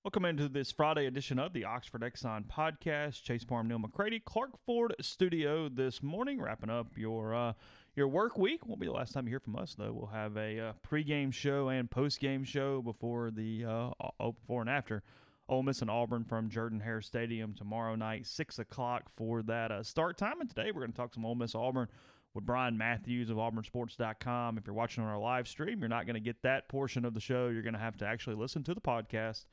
Welcome into this Friday edition of the Oxford Exxon Podcast. Chase Parham and Neal McCready, Clark Ford Studio this morning, wrapping up your work week. Won't be the last time you hear from us, though. We'll have a pregame show and postgame show before and after Ole Miss and Auburn from Jordan-Hare Stadium tomorrow night, 6 o'clock for that start time. And today we're going to talk some Ole Miss Auburn with Brian Matthews of AuburnSports.com. If you're watching on our live stream, you're not going to get that portion of the show. You're going to have to actually listen to the podcast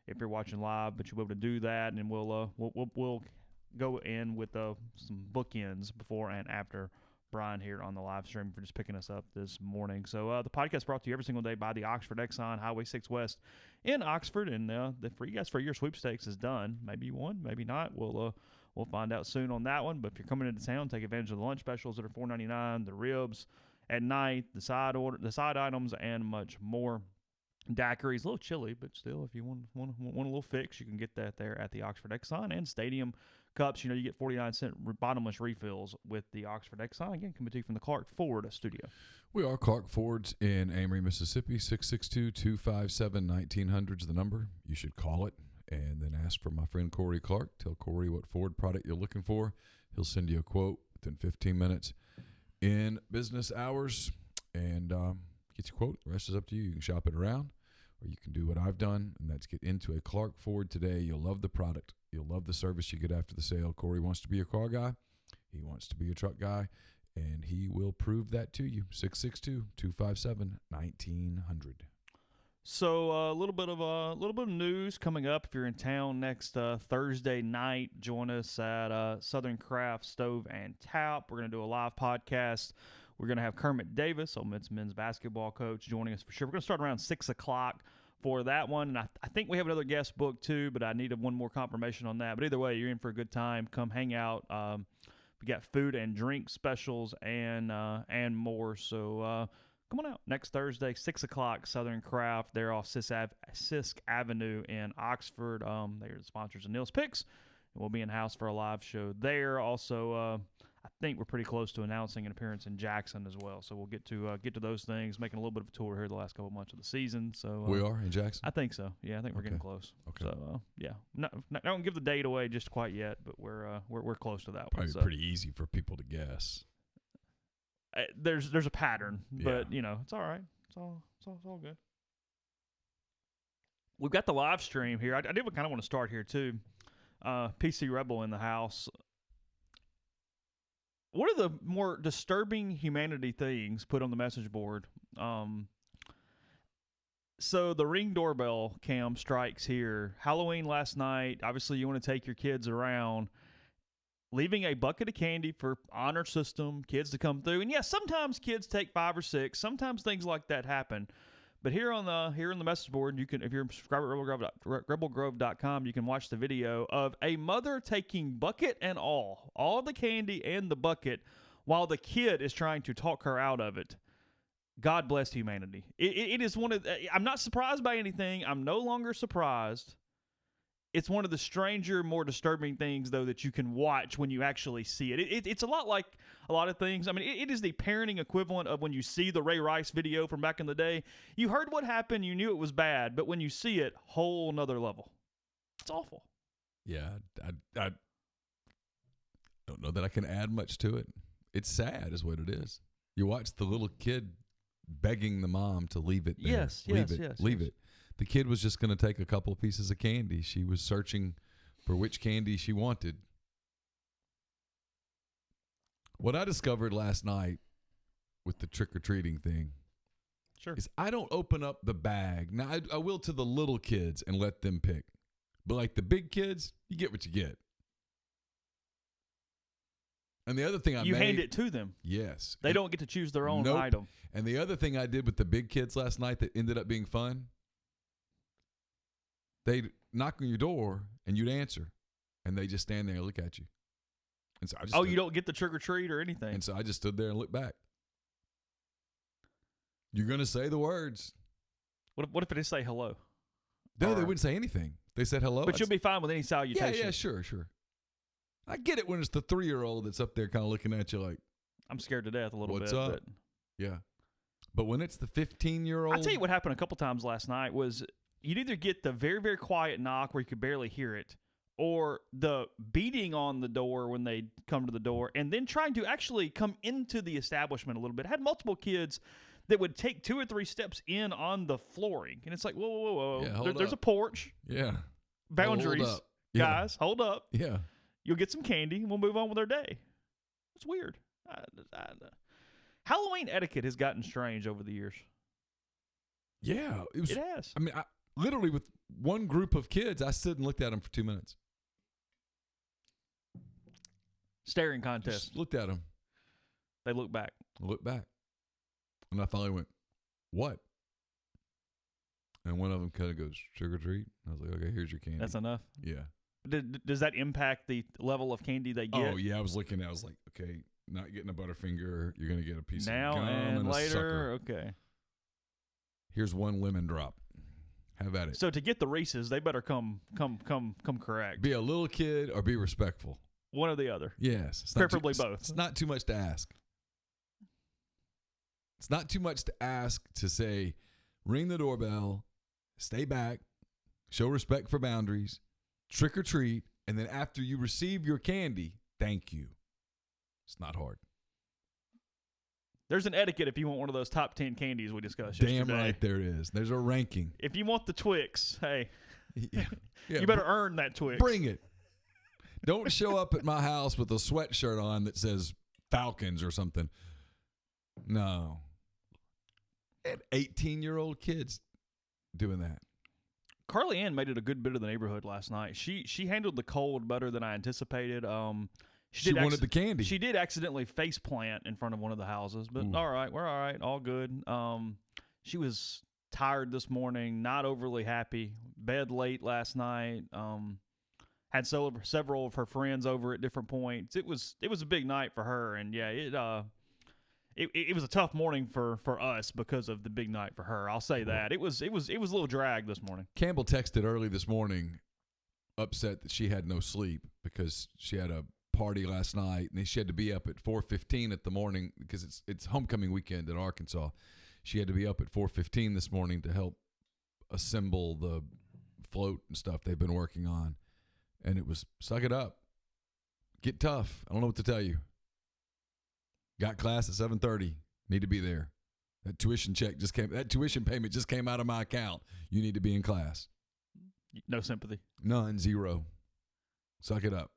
if you're watching live, but you'll be able to do that, and we'll go in with some bookends before and after Brian here on the live stream for just picking us up this morning. So the podcast brought to you every single day by the Oxford Exxon, Highway 6 West in Oxford, and for you guys, for your sweepstakes is done. Maybe you won, maybe not. We'll find out soon on that one. But if you're coming into town, take advantage of the lunch specials that are $4.99, the ribs at night, the side items, and much more. Daiquiris, a little chilly, but still, if you want a little fix, you can get that there at the Oxford Exxon. And Stadium Cups, you get 49-cent bottomless refills with the Oxford Exxon. Again, coming to you from the Clark Ford Studio. We are Clark Ford's in Amory, Mississippi. 662-257-1900 is the number. You should call it and then ask for my friend Corey Clark. Tell Corey what Ford product you're looking for. He'll send you a quote within 15 minutes in business hours. And get your quote. The rest is up to you. You can shop it around, or you can do what I've done, and that's get into a Clark Ford today. You'll love the product. You'll love the service you get after the sale. Corey wants to be a car guy. He wants to be a truck guy, and he will prove that to you. 662-257-1900. So a little bit of news coming up. If you're in town next Thursday night, join us at Southern Craft Stove and Tap. We're going to do a live podcast. We're going to have Kermit Davis, Ole Miss men's basketball coach, joining us for sure. We're going to start around 6 o'clock for that one. And I think we have another guest booked too, but I needed one more confirmation on that. But either way, you're in for a good time. Come hang out. We got food and drink specials and more. So come on out next Thursday, 6 o'clock, Southern Craft. They're off Sisk Avenue in Oxford. They're the sponsors of Neal's Picks. And we'll be in-house for a live show there. Also, I think we're pretty close to announcing an appearance in Jackson as well. So we'll get to those things, making a little bit of a tour here the last couple of months of the season. So we are in Jackson? I think so. Yeah, I think we're getting close. Okay. So, yeah. I don't give the date away just quite yet, but we're close to that Probably one. So. pretty easy for people to guess. There's a pattern, but, it's all right. It's all good. We've got the live stream here. I did kind of want to start here, too. PC Rebel in the house. What are the more disturbing humanity things put on the message board? So the Ring doorbell cam strikes here. Halloween last night. Obviously, you want to take your kids around. Leaving a bucket of candy for honor system, kids to come through. And yes, sometimes kids take 5 or 6. Sometimes things like that happen. But here in the message board, you can, if you're a subscriber at rebelgrove.com, you can watch the video of a mother taking bucket and all the candy and the bucket, while the kid is trying to talk her out of it. God bless humanity. It is one of. I'm not surprised by anything. I'm no longer surprised. It's one of the stranger, more disturbing things, though, that you can watch when you actually see it. It's a lot like a lot of things. I mean, it is the parenting equivalent of when you see the Ray Rice video from back in the day. You heard what happened, you knew it was bad, but when you see it, whole nother level. It's awful. Yeah, I don't know that I can add much to it. It's sad is what it is. You watch the little kid begging the mom to leave it there. Leave it. The kid was just going to take a couple of pieces of candy. She was searching for which candy she wanted. What I discovered last night with the trick-or-treating thing is I don't open up the bag. Now, I will to the little kids and let them pick. But like the big kids, you get what you get. And the other thing you hand it to them. Yes. They don't get to choose their own item. And the other thing I did with the big kids last night that ended up being fun, they'd knock on your door and you'd answer, and they just stand there and look at you. And so I just you don't get the trick or treat or anything. And so I just stood there and looked back. You're going to say the words. What if they say hello? No, they wouldn't say anything. They said hello. But you'll be fine with any salutation. Yeah, sure. I get it when it's the 3-year-old that's up there kind of looking at you like, I'm scared to death a little bit. What's up? But yeah. But when it's the 15-year-old. I'll tell you what happened a couple times last night was you'd either get the very, very quiet knock where you could barely hear it, or the beating on the door when they come to the door, and then trying to actually come into the establishment a little bit. I had multiple kids that would take 2 or 3 steps in on the flooring, and it's like, whoa, whoa, whoa, whoa. Yeah, There's a porch. Yeah. Boundaries. Hold up. Yeah. Guys, hold up. Yeah. You'll get some candy, and we'll move on with our day. It's weird. Halloween etiquette has gotten strange over the years. Yeah. It has. I mean, literally with one group of kids, I stood and looked at them for 2 minutes. Staring contest. Just looked at them. They look back. I looked back. And I finally went, what? And one of them kind of goes, trick or treat. I was like, okay, here's your candy. That's enough? Yeah. Does that impact the level of candy they get? Oh, yeah. I was looking at it. I was like, okay, not getting a Butterfinger. You're going to get a piece now of gum and a later. sucker. Okay. Here's one lemon drop. Have at it. So to get the Reese's, they better come correct. Be a little kid or be respectful. One or the other. Yes. Preferably both. It's not too much to ask. It's not too much to ask to say, ring the doorbell, stay back, show respect for boundaries, trick or treat, and then after you receive your candy, thank you. It's not hard. There's an etiquette if you want one of those top 10 candies we discussed Damn yesterday. right there is. There's a ranking. If you want the Twix, hey, Yeah, you better earn that Twix. Bring it. Don't show up at my house with a sweatshirt on that says Falcons or something. No. And 18-year-old kids doing that. Carly Ann made it a good bit of the neighborhood last night. She handled the cold better than I anticipated. She wanted the candy. She did accidentally face plant in front of one of the houses, but all right, we're all right, all good. She was tired this morning, not overly happy. Bed late last night. Had several of her friends over at different points. It was a big night for her, and yeah, it was a tough morning for us because of the big night for her. I'll say that. It was a little drag this morning. Campbell texted early this morning, upset that she had no sleep because she had a party last night and she had to be up at 4:15 at the morning because it's homecoming weekend in Arkansas. She had to be up at 4:15 this morning to help assemble the float and stuff they've been working on. And it was suck it up. Get tough. I don't know what to tell you. Got class at 7:30. Need to be there. That tuition payment just came out of my account. You need to be in class. No sympathy. None, zero. Suck it up.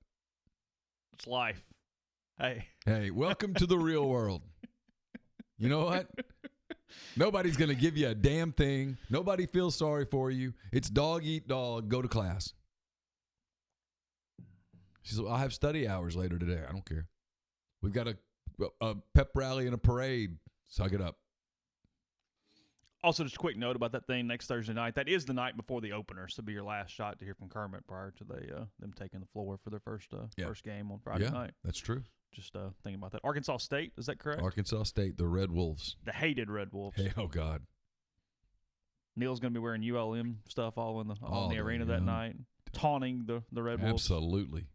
It's life. Hey, welcome to the real world. You know what? Nobody's going to give you a damn thing. Nobody feels sorry for you. It's dog eat dog. Go to class. She said, I'll have study hours later today. I don't care. We've got a pep rally and a parade. Suck it up. Also, just a quick note about that thing next Thursday night. That is the night before the opener, so it'll be your last shot to hear from Kermit prior to them taking the floor for their first game on Friday night. That's true. Just thinking about that. Arkansas State, is that correct? Arkansas State, the Red Wolves. The hated Red Wolves. Hey, oh, God. Neil's going to be wearing ULM stuff all in the arena that night, taunting the Red Wolves. Absolutely.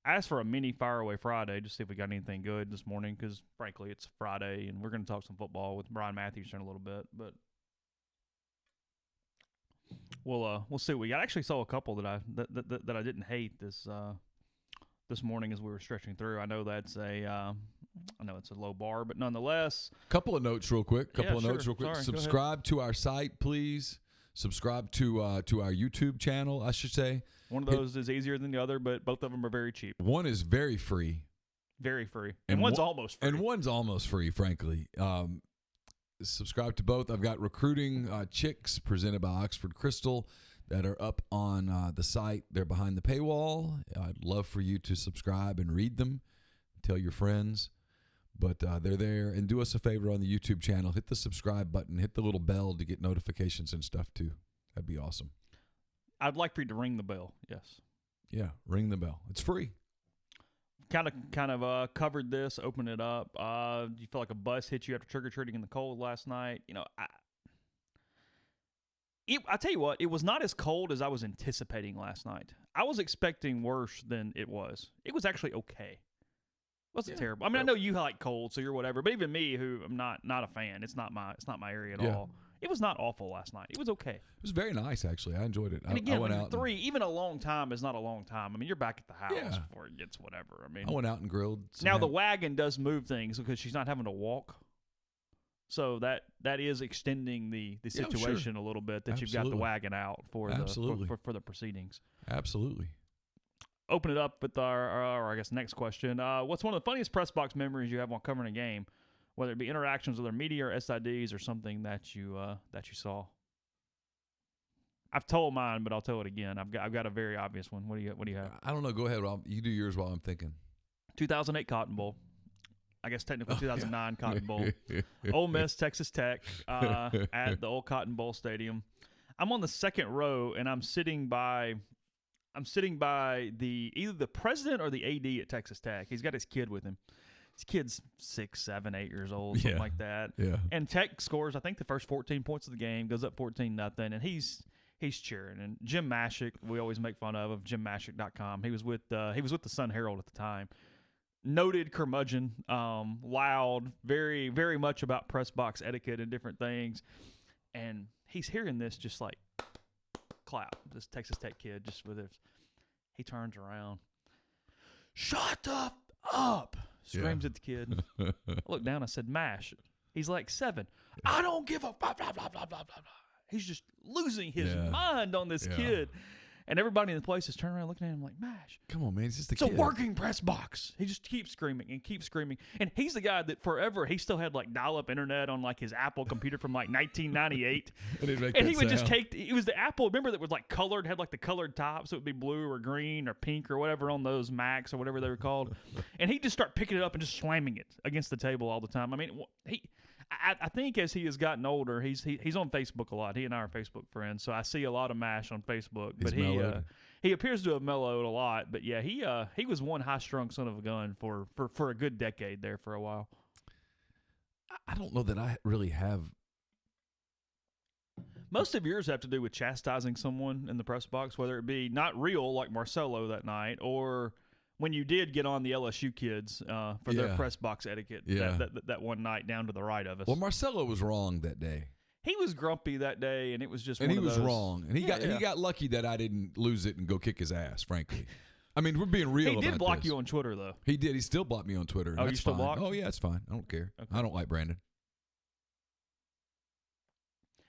I asked for a mini Faraway Friday just to see if we got anything good this morning because, frankly, it's Friday and we're going to talk some football with Brian Matthews in a little bit. But we'll see what we got. I actually saw a couple that I didn't hate this morning as we were stretching through. I know that's a low bar, but nonetheless. Couple of notes real quick. Sorry, Subscribe to our site, please. Subscribe to our YouTube channel, I should say. One of those is easier than the other, but both of them are very cheap. One is very free. Very free. And one's almost free. And one's almost free, frankly. Subscribe to both. I've got recruiting chicks presented by Oxford Crystal that are up on the site. They're behind the paywall. I'd love for you to subscribe and read them. Tell your friends. But they're there. And do us a favor on the YouTube channel. Hit the subscribe button. Hit the little bell to get notifications and stuff, too. That'd be awesome. I'd like for you to ring the bell, yes. Yeah, ring the bell. It's free. Kind of covered this, opened it up. Do you feel like a bus hit you after trick-or-treating in the cold last night? You know, I tell you what, it was not as cold as I was anticipating last night. I was expecting worse than it was. It was actually okay. It wasn't terrible. I mean, I know you like cold, so you're whatever. But even me, who I'm not a fan, it's not my area at all. It was not awful last night. It was okay. It was very nice, actually. I enjoyed it. And again, I went out even a long time is not a long time. I mean, you're back at the house Yeah. before it gets whatever. I mean, I went out and grilled. Now the wagon does move things because she's not having to walk. So that is extending the situation a little bit that you've got the wagon out for the proceedings. Absolutely. Open it up with our I guess next question. What's one of the funniest press box memories you have while covering a game, whether it be interactions with other media or SIDs or something that you saw? I've told mine, but I'll tell it again. I've got a very obvious one. What do you have? I don't know. Go ahead. You do yours while I'm thinking. 2008 Cotton Bowl. I guess technically 2009 Cotton Bowl. Ole Miss, Texas Tech at the old Cotton Bowl Stadium. I'm on the second row, and I'm sitting by either the president or the AD at Texas Tech. He's got his kid with him. His kid's 6, 7, 8 years old, something like that. Yeah. And Tech scores, I think, the first 14 points of the game, goes up 14-0, and he's cheering. And Jim Mashik, we always make fun of jimmashik.com. He was with the Sun Herald at the time. Noted curmudgeon, loud, very, very much about press box etiquette and different things. And he's hearing this just like clap. This Texas Tech kid just with his, he turns around. Shut up! Screams at the kid. I looked down. I said, Mash. He's like 7. I don't give a blah, blah, blah, blah, blah, blah, blah. He's just losing his mind on this kid. And everybody in the place is turning around looking at him like, Mash. Come on, man. It's just a kid. It's a working press box. He just keeps screaming and keeps screaming. And he's the guy that forever, he still had like dial-up internet on like his Apple computer from like 1998. and he would just take, it was the Apple, remember that was like colored, had like the colored top, so it would be blue or green or pink or whatever on those Macs or whatever they were called. And he'd just start picking it up and just slamming it against the table all the time. I mean, I think as he has gotten older, he's on Facebook a lot. He and I are Facebook friends, so I see a lot of Mash on Facebook. But he appears to have mellowed a lot. But yeah, he was one high-strung son of a gun for a good decade there for a while. I don't know that I really have. Most of yours have to do with chastising someone in the press box, whether it be not real like Marcelo that night or when you did get on the LSU kids for their press box etiquette that one night down to the right of us. Well, Marcelo was wrong that day. He was grumpy that day, and it was just and he was wrong. And he got lucky that I didn't lose it and go kick his ass, frankly. I mean, we're being real about this. He did block you on Twitter, though. He did. He still blocked me on Twitter. Oh, you still blocked? Oh, yeah, it's fine. I don't care. Okay. I don't like Brandon.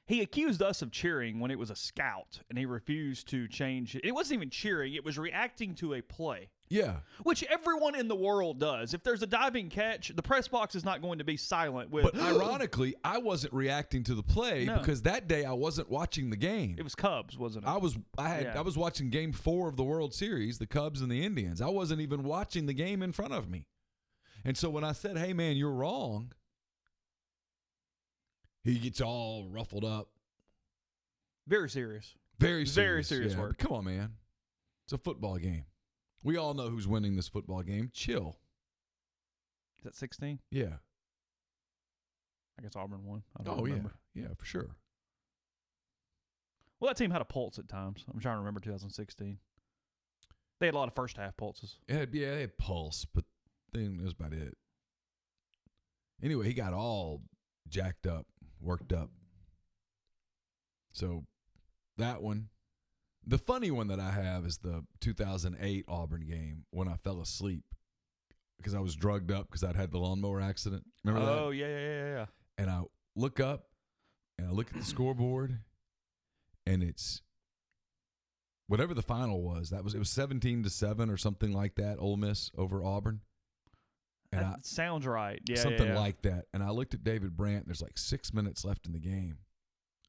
He accused us of cheering when it was a scout, and he refused to change it. It wasn't even cheering. It was reacting to a play. Yeah. Which everyone in the world does. If there's a diving catch, the press box is not going to be silent with. But ironically, I wasn't reacting to the play because that day I wasn't watching the game. It was Cubs, wasn't it? I was watching Game 4 of the World Series, the Cubs and the Indians. I wasn't even watching the game in front of me. And so when I said, "Hey man, you're wrong," he gets all ruffled up. Very serious. Very serious work. Come on, man. It's a football game. We all know who's winning this football game. Chill. Is that 16? Yeah. I guess Auburn won. I don't remember. Yeah, for sure. Well, that team had a pulse at times. I'm trying to remember 2016. They had a lot of first half pulses. Yeah, they had pulse, but that was about it. Anyway, he got all jacked up, worked up. So that one. The funny one that I have is the 2008 Auburn game when I fell asleep because I was drugged up because I'd had the lawnmower accident. Remember that? Oh, yeah. And I look up and I look at the scoreboard and it's whatever the final was. It was 17-7 or something like that. Ole Miss over Auburn. And that sounds right. Yeah, something like that. And I looked at David Brandt. There's like 6 minutes left in the game,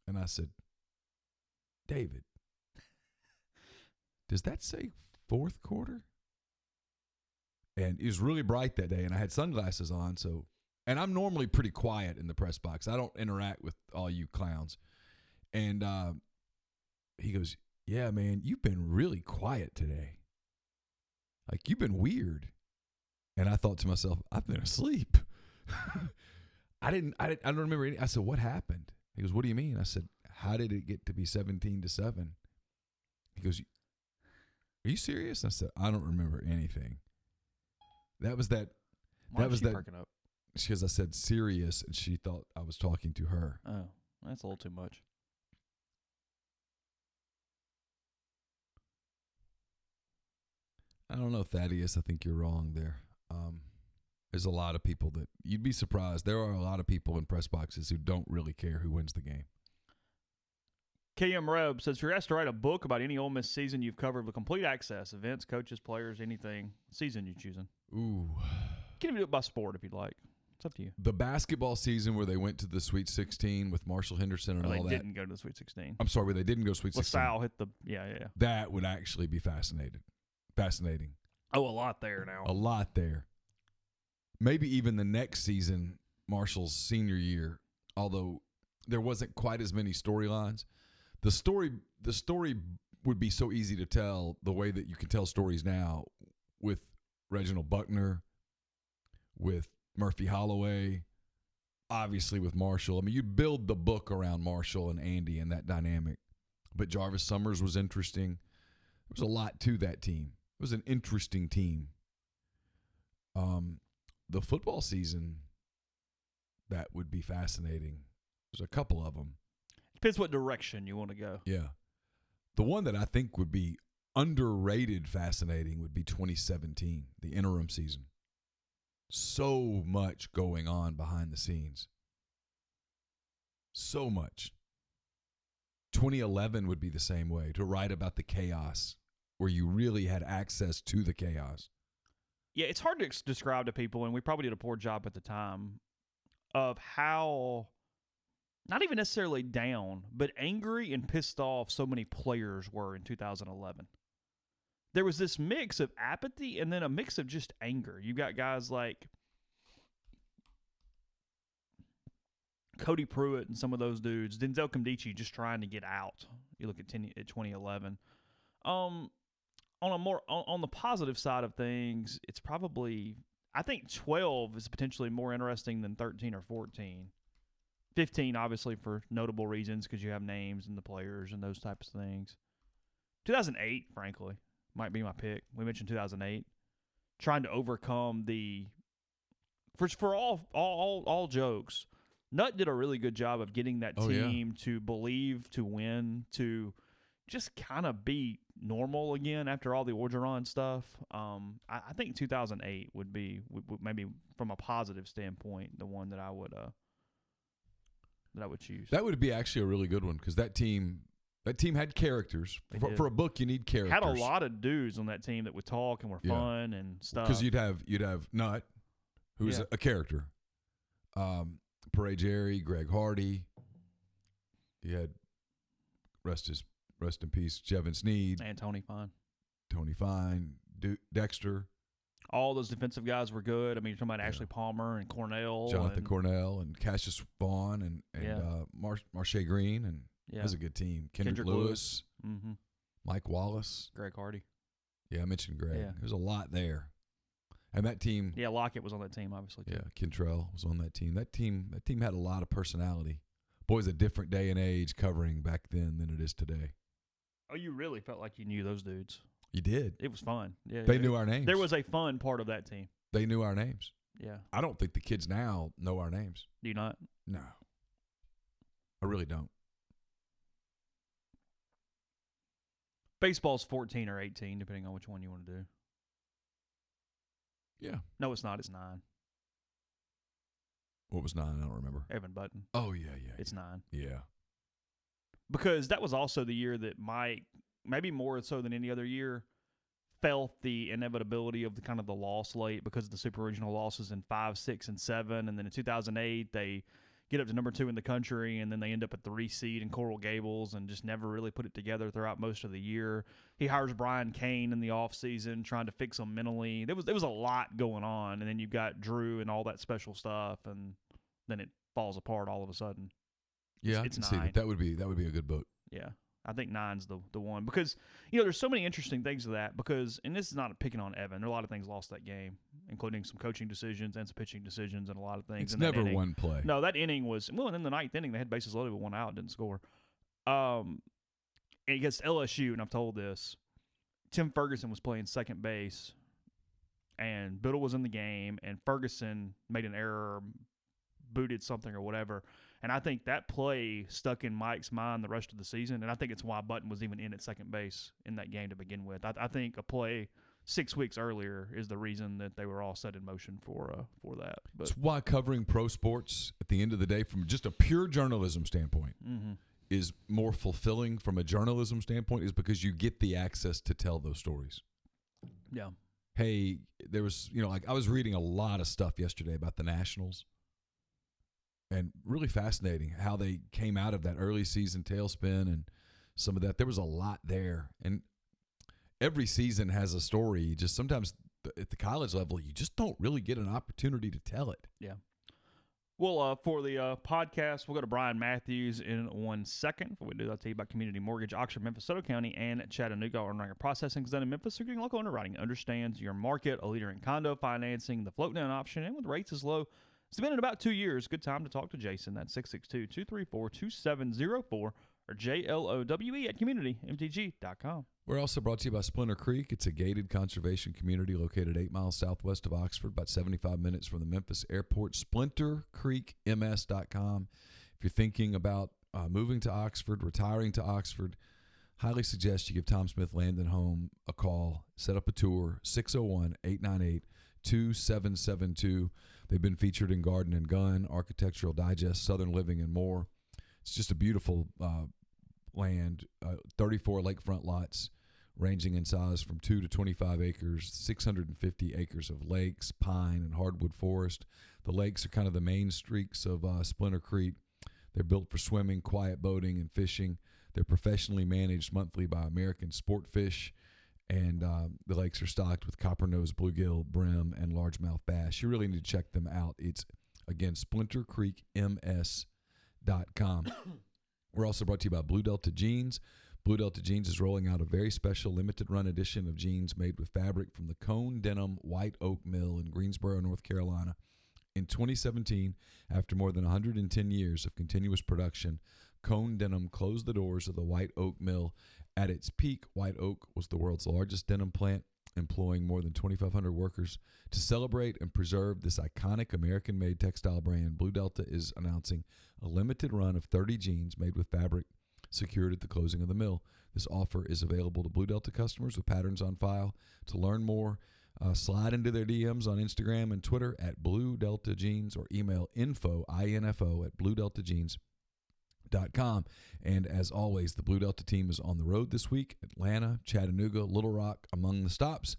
and I said, "David, does that say fourth quarter?" And it was really bright that day, and I had sunglasses on. And I'm normally pretty quiet in the press box. I don't interact with all you clowns. And he goes, "Yeah, man, you've been really quiet today. Like, you've been weird." And I thought to myself, I've been asleep. I don't remember any. I said, "What happened?" He goes, "What do you mean?" I said, "How did it get to be 17-7? He goes, "Are you serious?" I said, "I don't remember anything." Why was that perking up? Because I said serious, and she thought I was talking to her. Oh. That's a little too much. I don't know, Thaddeus. I think you're wrong there. There's a lot of people that you'd be surprised. There are a lot of people in press boxes who don't really care who wins the game. KM Reb says, if you're asked to write a book about any Ole Miss season you've covered with complete access, events, coaches, players, anything, season you're choosing. Ooh. You can even do it by sport if you'd like. It's up to you. The basketball season where they went to the Sweet 16 with Marshall Henderson and all that. They didn't go to the Sweet 16. I'm sorry, where they didn't go Sweet 16. LaSalle hit the – yeah. That would actually be fascinating. Oh, a lot there now. A lot there. Maybe even the next season, Marshall's senior year, although there wasn't quite as many storylines. The story would be so easy to tell the way that you can tell stories now with Reginald Buckner, with Murphy Holloway, obviously with Marshall. I mean, you build the book around Marshall and Andy and that dynamic. But Jarvis Summers was interesting. There was a lot to that team. It was an interesting team. The football season, that would be fascinating. There's a couple of them. Depends what direction you want to go. Yeah. The one that I think would be underrated fascinating would be 2017, the interim season. So much going on behind the scenes. So much. 2011 would be the same way, to write about the chaos, where you really had access to the chaos. Yeah, it's hard to describe to people, and we probably did a poor job at the time, of how, not even necessarily down, but angry and pissed off so many players were in 2011. There was this mix of apathy and then a mix of just anger. You got guys like Cody Pruitt and some of those dudes, Denzel Kimdichie just trying to get out. You look at 2011. On the positive side of things, it's probably, I think 12 is potentially more interesting than 13 or 14. 15, obviously, for notable reasons, because you have names and the players and those types of things. 2008, frankly, might be my pick. We mentioned 2008. Trying to overcome for all jokes, Nutt did a really good job of getting that team to believe, to win, to just kind of be normal again after all the Orgeron stuff. I think 2008 would be maybe from a positive standpoint the one that I would choose. That would be actually a really good one, because that team had characters. For a book, you need characters. Had a lot of dudes on that team that would talk and were fun and stuff. Because you'd have Nutt, who's a character. Pere Jerry, Greg Hardy. You had rest in peace, Jevin Sneed. And Tony Fine. Dexter. All those defensive guys were good. I mean, you're talking about Ashley Palmer and Cornell. Jonathan Cornell and Cassius Vaughn and Marche Green. And it was a good team. Kendrick Lewis. Mm-hmm. Mike Wallace. Greg Hardy. Yeah, I mentioned Greg. Yeah. There's a lot there. And that team. Yeah, Lockett was on that team, obviously, too. Yeah, Kentrell was on that team. That team had a lot of personality. Boy, it's a different day and age covering back then than it is today. Oh, you really felt like you knew those dudes. You did. It was fun. Yeah, they knew our names. There was a fun part of that team. They knew our names. Yeah. I don't think the kids now know our names. Do you not? No. I really don't. Baseball's 14 or 18, depending on which one you want to do. Yeah. No, it's not. It's 9. What was 9? I don't remember. Evan Button. Oh, yeah. It's 9. Yeah. Because that was also the year that Mike, maybe more so than any other year, felt the inevitability of the kind of the loss late because of the super regional losses in 5, 6, and 7. And then in 2008, they get up to number 2 in the country, and then they end up at 3 seed in Coral Gables and just never really put it together throughout most of the year. He hires Brian Kane in the offseason, trying to fix him mentally. There was a lot going on, and then you've got Drew and all that special stuff, and then it falls apart all of a sudden. Yeah, it's I can 9. see that. That would be a good book. Yeah, I think 9's the one because there's so many interesting things to that because, and this is not picking on Evan. There are a lot of things lost that game, including some coaching decisions and some pitching decisions and a lot of things. It's never one play. No, that inning was and in the 9th inning they had bases loaded with 1 out, didn't score. Against LSU, and I've told this, Tim Ferguson was playing second base, and Biddle was in the game, and Ferguson made an error, booted something or whatever. And I think that play stuck in Mike's mind the rest of the season, and I think it's why Button was even in at second base in that game to begin with. I think a play 6 weeks earlier is the reason that they were all set in motion for that. But it's why covering pro sports at the end of the day, from just a pure journalism standpoint, is more fulfilling from a journalism standpoint, is because you get the access to tell those stories. Yeah. Hey, there was, I was reading a lot of stuff yesterday about the Nationals, and really fascinating how they came out of that early season tailspin and some of that. There was a lot there. And every season has a story. Just sometimes at the college level, you just don't really get an opportunity to tell it. Yeah. Well, for the podcast, we'll go to Brian Matthews in 1 second. Before we do that, I'll tell you about Community Mortgage, Oxford, Memphis, Soto County, and Chattanooga. Underwriting processing is done in Memphis. So getting local underwriting understands your market, a leader in condo financing, the float down option, and with rates as low. It's been in about 2 years. Good time to talk to Jason. That's 662-234-2704 or JLOWE at communitymtg.com. We're also brought to you by Splinter Creek. It's a gated conservation community located 8 miles southwest of Oxford, about 75 minutes from the Memphis airport. SplinterCreekMS.com. If you're thinking about moving to Oxford, retiring to Oxford, highly suggest you give Tom Smith Land and Home a call. Set up a tour, 601-898-2772. They've been featured in Garden and Gun, Architectural Digest, Southern Living, and more. It's just a beautiful land, 34 lakefront lots ranging in size from 2 to 25 acres, 650 acres of lakes, pine, and hardwood forest. The lakes are kind of the main streaks of Splinter Creek. They're built for swimming, quiet boating, and fishing. They're professionally managed monthly by American Sportfish, and the lakes are stocked with copper-nosed bluegill, brim, and largemouth bass. You really need to check them out. It's, again, SplinterCreekMS.com. We're also brought to you by Blue Delta Jeans. Blue Delta Jeans is rolling out a very special limited run edition of jeans made with fabric from the Cone Denim White Oak Mill in Greensboro, North Carolina. In 2017, after more than 110 years of continuous production, Cone Denim closed the doors of the White Oak Mill. At its peak, White Oak was the world's largest denim plant, employing more than 2,500 workers. To celebrate and preserve this iconic American-made textile brand, Blue Delta is announcing a limited run of 30 jeans made with fabric secured at the closing of the mill. This offer is available to Blue Delta customers with patterns on file. To learn more, slide into their DMs on Instagram and Twitter at Blue Delta Jeans or email info at bluedeltajeans.com. And as always, the Blue Delta team is on the road this week. Atlanta, Chattanooga, Little Rock among the stops.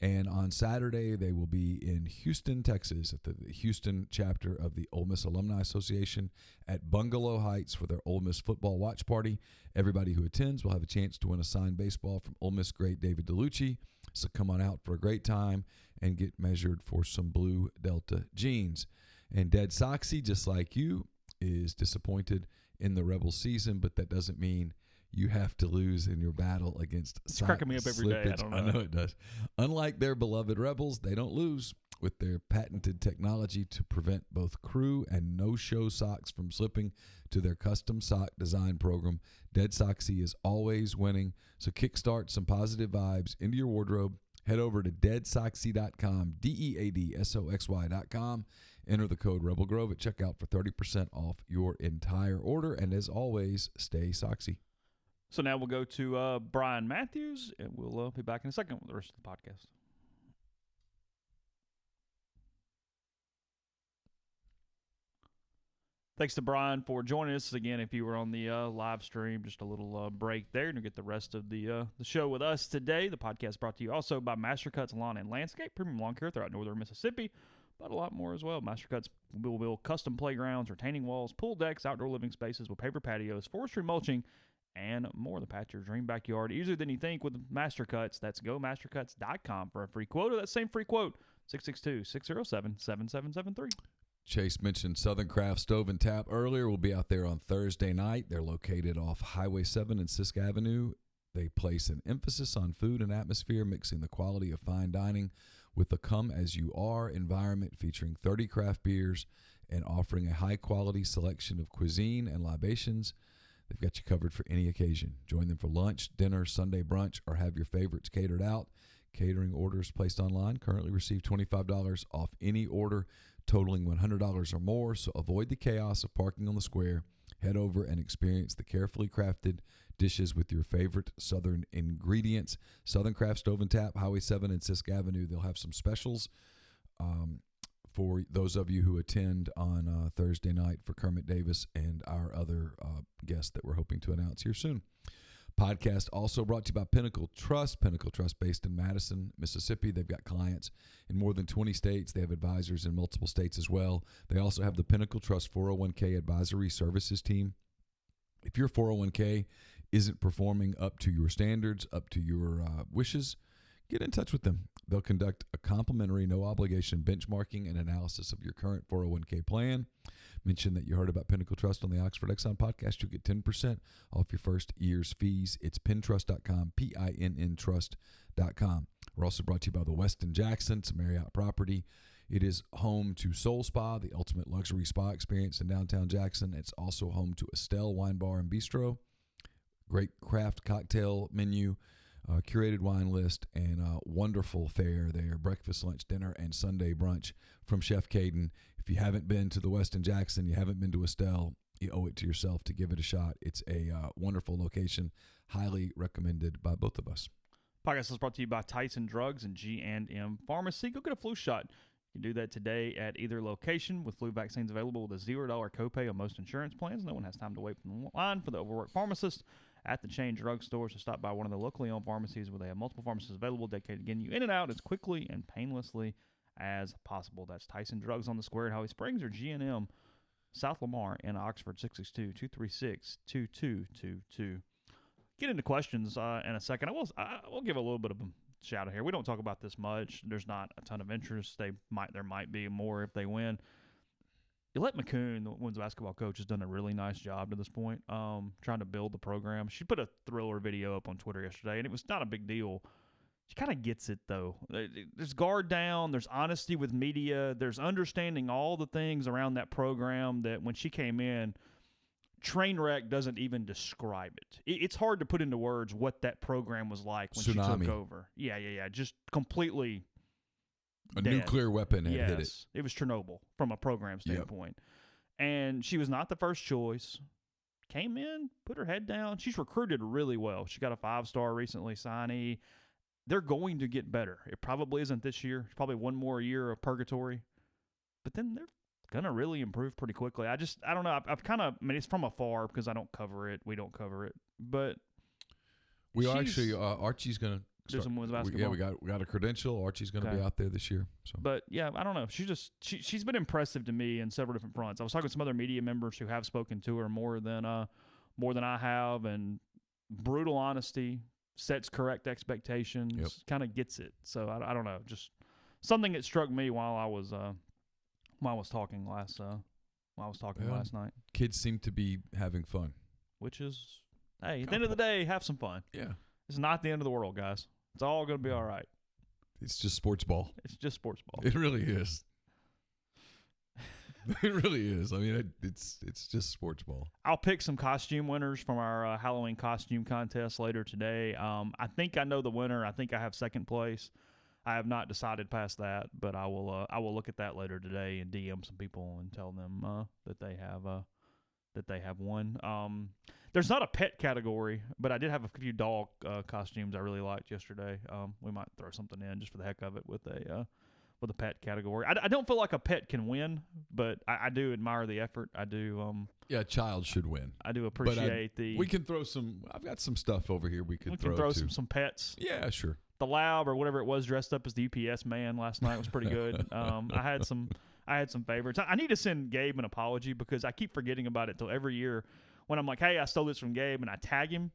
And on Saturday, they will be in Houston, Texas at the Houston chapter of the Ole Miss Alumni Association at Bungalow Heights for their Ole Miss football watch party. Everybody who attends will have a chance to win a signed baseball from Ole Miss great David DeLucci. So come on out for a great time and get measured for some Blue Delta jeans. And Dead Soxy, just like you, is disappointed in the Rebel season, but that doesn't mean you have to lose in your battle against It's cracking me up every day. I don't know. I know it does. Unlike their beloved Rebels, they don't lose. With their patented technology to prevent both crew and no-show socks from slipping to their custom sock design program, Dead Soxy is always winning. So kickstart some positive vibes into your wardrobe. Head over to deadsoxy.com, DEADSOXY.com. Enter the code Rebel Grove at checkout for 30% off your entire order. And as always, stay soxy. So now we'll go to Brian Matthews, and we'll be back in a second with the rest of the podcast. Thanks to Brian for joining us. Again, if you were on the live stream, just a little break there, and you'll get the rest of the show with us today. The podcast brought to you also by Master Cuts Lawn and Landscape, premium lawn care throughout northern Mississippi, but a lot more as well. Master Cuts will build custom playgrounds, retaining walls, pool decks, outdoor living spaces with paver patios, forestry mulching, and more to patch your dream backyard easier than you think with Master Cuts. That's gomastercuts.com for a free quote, or that same free quote, 662-607-7773. Chase mentioned Southern Craft Stove and Tap earlier. We'll be out there on Thursday night. They're located off Highway 7 and Sisk Avenue. They place an emphasis on food and atmosphere, mixing the quality of fine dining with the come-as-you-are environment, featuring 30 craft beers and offering a high-quality selection of cuisine and libations. They've got you covered for any occasion. Join them for lunch, dinner, Sunday brunch, or have your favorites catered out. Catering orders placed online currently receive $25 off any order totaling $100 or more, so avoid the chaos of parking on the square. Head over and experience the carefully crafted dishes with your favorite Southern ingredients. Southern Craft Stove and Tap, Highway 7 and Sisk Avenue. They'll have some specials for those of you who attend on Thursday night for Kermit Davis and our other guests that we're hoping to announce here soon. Podcast also brought to you by Pinnacle Trust. Pinnacle Trust based in Madison, Mississippi. They've got clients in more than 20 states. They have advisors in multiple states as well. They also have the Pinnacle Trust 401k advisory services team. If your 401k isn't performing up to your standards, up to your wishes, get in touch with them. They'll conduct a complimentary, no-obligation benchmarking and analysis of your current 401k plan. Mention that you heard about Pinnacle Trust on the Oxford Exxon Podcast. You'll get 10% off your first year's fees. It's pintrust.com, P-I-N-N trust.com. We're also brought to you by the Westin Jackson. It's a Marriott property. It is home to Soul Spa, the ultimate luxury spa experience in downtown Jackson. It's also home to Estelle Wine Bar and Bistro. Great craft cocktail menu. Curated wine list, and wonderful fare there. Breakfast, lunch, dinner, and Sunday brunch from Chef Caden. If you haven't been to the Westin Jackson, you haven't been to Estelle, you owe it to yourself to give it a shot. It's a wonderful location, highly recommended by both of us. Podcast is brought to you by Tyson Drugs and G&M Pharmacy. Go get a flu shot. You can do that today at either location with flu vaccines available with a $0 copay on most insurance plans. No one has time to wait in line for the overworked pharmacist at the chain drugstore, so stop by one of the locally owned pharmacies where they have multiple pharmacists available dedicated to getting you in and out as quickly and painlessly as possible. That's Tyson Drugs on the Square at Holly Springs or G&M South Lamar in Oxford, 662-236-2222. Get into questions in a second. I will give a little bit of a shout out here. We don't talk about this much. There's not a ton of interest. There might be more if they win. Yolette McCoon, the women's basketball coach, has done a really nice job to this point, trying to build the program. She put a thriller video up on Twitter yesterday, and it was not a big deal. She kind of gets it, though. There's guard down. There's honesty with media. There's understanding all the things around that program that when she came in, Trainwreck doesn't even describe it. It's hard to put into words what that program was like when she took over. Yeah. Just completely dead. Nuclear weapon had hit it. It was Chernobyl from a program standpoint. Yep. And she was not the first choice. Came in, put her head down. She's recruited really well. She got a 5-star recently signee. They're going to get better. It probably isn't this year. It's probably one more year of purgatory. But then they're going to really improve pretty quickly. I don't know. It's from afar because I don't cover it. We don't cover it. But we are actually, Archie's going to do some women's basketball. We got a credential. Archie's going to be out there this year. So. But yeah, I don't know. She's been impressive to me in several different fronts. I was talking to some other media members who have spoken to her more than I have, and brutal honesty, sets correct expectations, kind of gets it. So I don't know. Just something that struck me while I was talking last night. Kids seem to be having fun, which is, hey, at the end of the day, have some fun. Yeah. It's not the end of the world, guys. It's all going to be all right. It's just sports ball. It's just sports ball. It really is. It really is. I mean, it's just sports ball. I'll pick some costume winners from our Halloween costume contest later today. I think I know the winner. I think I have second place. I have not decided past that, but I will look at that later today and DM some people and tell them that they have won. There's not a pet category, but I did have a few dog costumes I really liked yesterday. We might throw something in just for the heck of it with a pet category. I don't feel like a pet can win, but I do admire the effort. I do. Yeah, a child should win. I do appreciate We can throw some. I've got some stuff over here. We can throw some pets. Yeah, sure. The Lab or whatever it was dressed up as the UPS man last night was pretty good. I had some favorites. I need to send Gabe an apology because I keep forgetting about it till every year when I'm like, hey, I stole this from Gabe, and I tag him.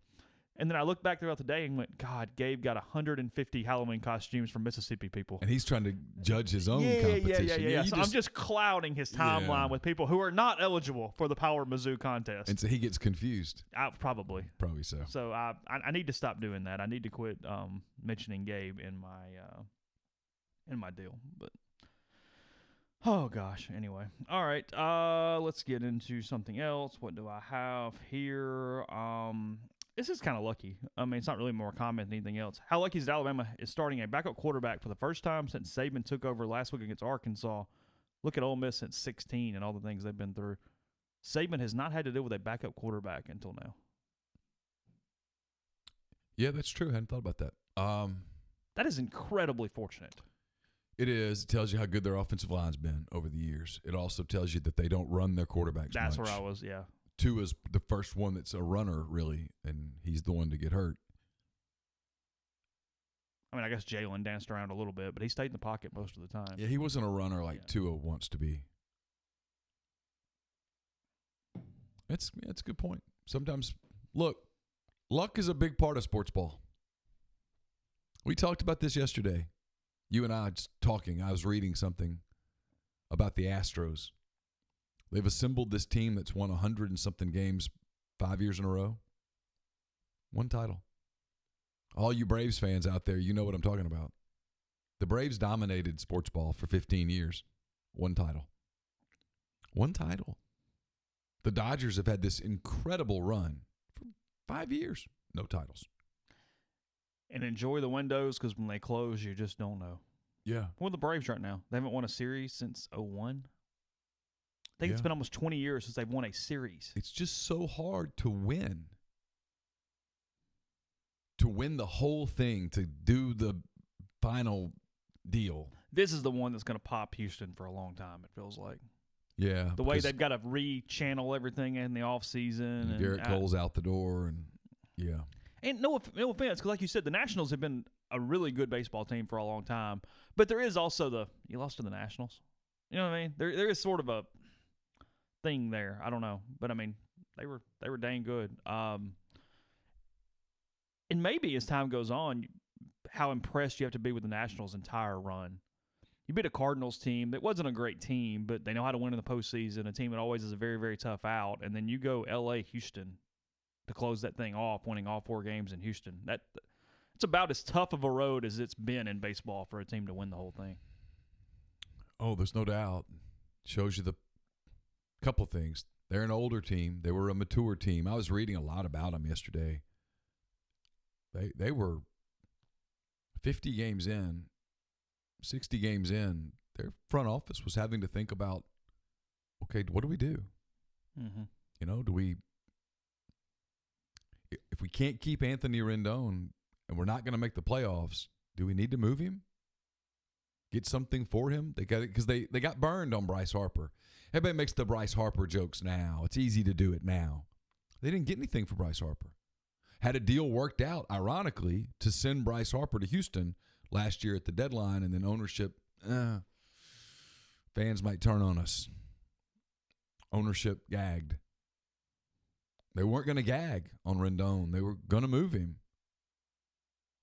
And then I look back throughout the day and went, God, Gabe got 150 Halloween costumes from Mississippi people. And he's trying to judge his own competition. Yeah. So I'm just clouding his timeline with people who are not eligible for the Power Mizzou contest. And so he gets confused. Probably so. So I need to stop doing that. I need to quit mentioning Gabe in my deal. But oh gosh. Anyway, all right. Let's get into something else. What do I have here? This is kind of lucky. I mean, it's not really more common than anything else. How lucky is that Alabama is starting a backup quarterback for the first time since Saban took over last week against Arkansas. Look at Ole Miss since 16 and all the things they've been through. Saban has not had to deal with a backup quarterback until now. Yeah, that's true. I hadn't thought about that. That is incredibly fortunate. It is. It tells you how good their offensive line's been over the years. It also tells you that they don't run their quarterbacks That's much. where I was, yeah. Tua is the first one that's a runner, really, and he's the one to get hurt. I mean, I guess Jalen danced around a little bit, but he stayed in the pocket most of the time. Yeah, he wasn't a runner like Tua wants to be. That's a good point. Sometimes, look, luck is a big part of sports ball. We talked about this yesterday. You and I just talking. I was reading something about the Astros. They've assembled this team that's won 100 and something games 5 years in a row. One title. All you Braves fans out there, you know what I'm talking about. The Braves dominated sports ball for 15 years. One title. One title. The Dodgers have had this incredible run for 5 years. No titles. And enjoy the windows because when they close, you just don't know. Yeah. What are the Braves right now? They haven't won a series since 2001. I think it's been almost 20 years since they've won a series. It's just so hard to win. To win the whole thing, to do the final deal. This is the one that's going to pop Houston for a long time, it feels like. Yeah. The way they've got to rechannel everything in the offseason. And Garrett Cole's out the door. And yeah. And no offense, because like you said, the Nationals have been a really good baseball team for a long time. But there is also you lost to the Nationals. You know what I mean? There is sort of a thing there. I don't know. But, I mean, they were dang good. And maybe as time goes on, how impressed you have to be with the Nationals' entire run. You beat a Cardinals team that wasn't a great team, but they know how to win in the postseason, a team that always is a very, very tough out. And then you go L.A., Houston to close that thing off, winning all 4 games in Houston. It's about as tough of a road as it's been in baseball for a team to win the whole thing. Oh, there's no doubt. Shows you the couple things. They're an older team. They were a mature team. I was reading a lot about them yesterday. They were 50 games in, 60 games in. Their front office was having to think about, okay, what do we do? Mm-hmm. You know, if we can't keep Anthony Rendon and we're not going to make the playoffs, do we need to move him? Get something for him? They got it because they got burned on Bryce Harper. Everybody makes the Bryce Harper jokes now. It's easy to do it now. They didn't get anything for Bryce Harper. Had a deal worked out, ironically, to send Bryce Harper to Houston last year at the deadline, and then ownership, fans might turn on us. Ownership gagged. They weren't going to gag on Rendon. They were going to move him.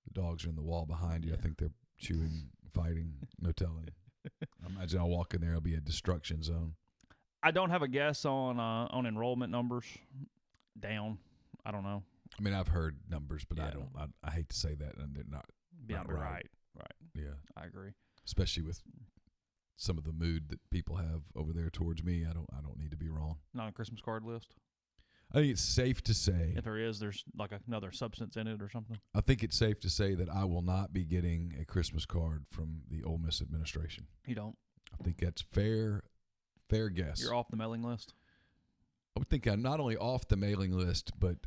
The dogs are in the wall behind you. Yeah. I think they're chewing, fighting, no telling. I imagine I'll walk in there. It'll be a destruction zone. I don't have a guess on enrollment numbers. Down. I don't know. I mean, I've heard numbers, but I don't. I hate to say that, and they're not right. Yeah, I agree. Especially with some of the mood that people have over there towards me. I don't need to be wrong. Not a Christmas card list. I think it's safe to say, if there is, there's like another substance in it or something. I think it's safe to say that I will not be getting a Christmas card from the Ole Miss administration. You don't? I think that's fair guess. You're off the mailing list? I would think I'm not only off the mailing list, but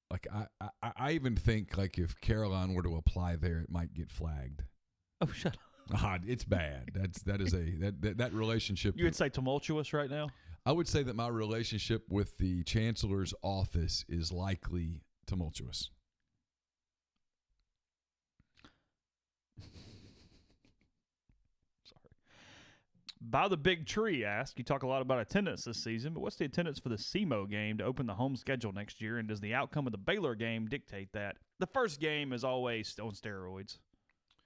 like I even think like if Caroline were to apply there, it might get flagged. Oh, shut up. It's bad. That relationship. You would say tumultuous right now? I would say that my relationship with the chancellor's office is likely tumultuous. Sorry. By the Big Tree asks, you talk a lot about attendance this season, but what's the attendance for the SEMO game to open the home schedule next year, and does the outcome of the Baylor game dictate that? The first game is always on steroids.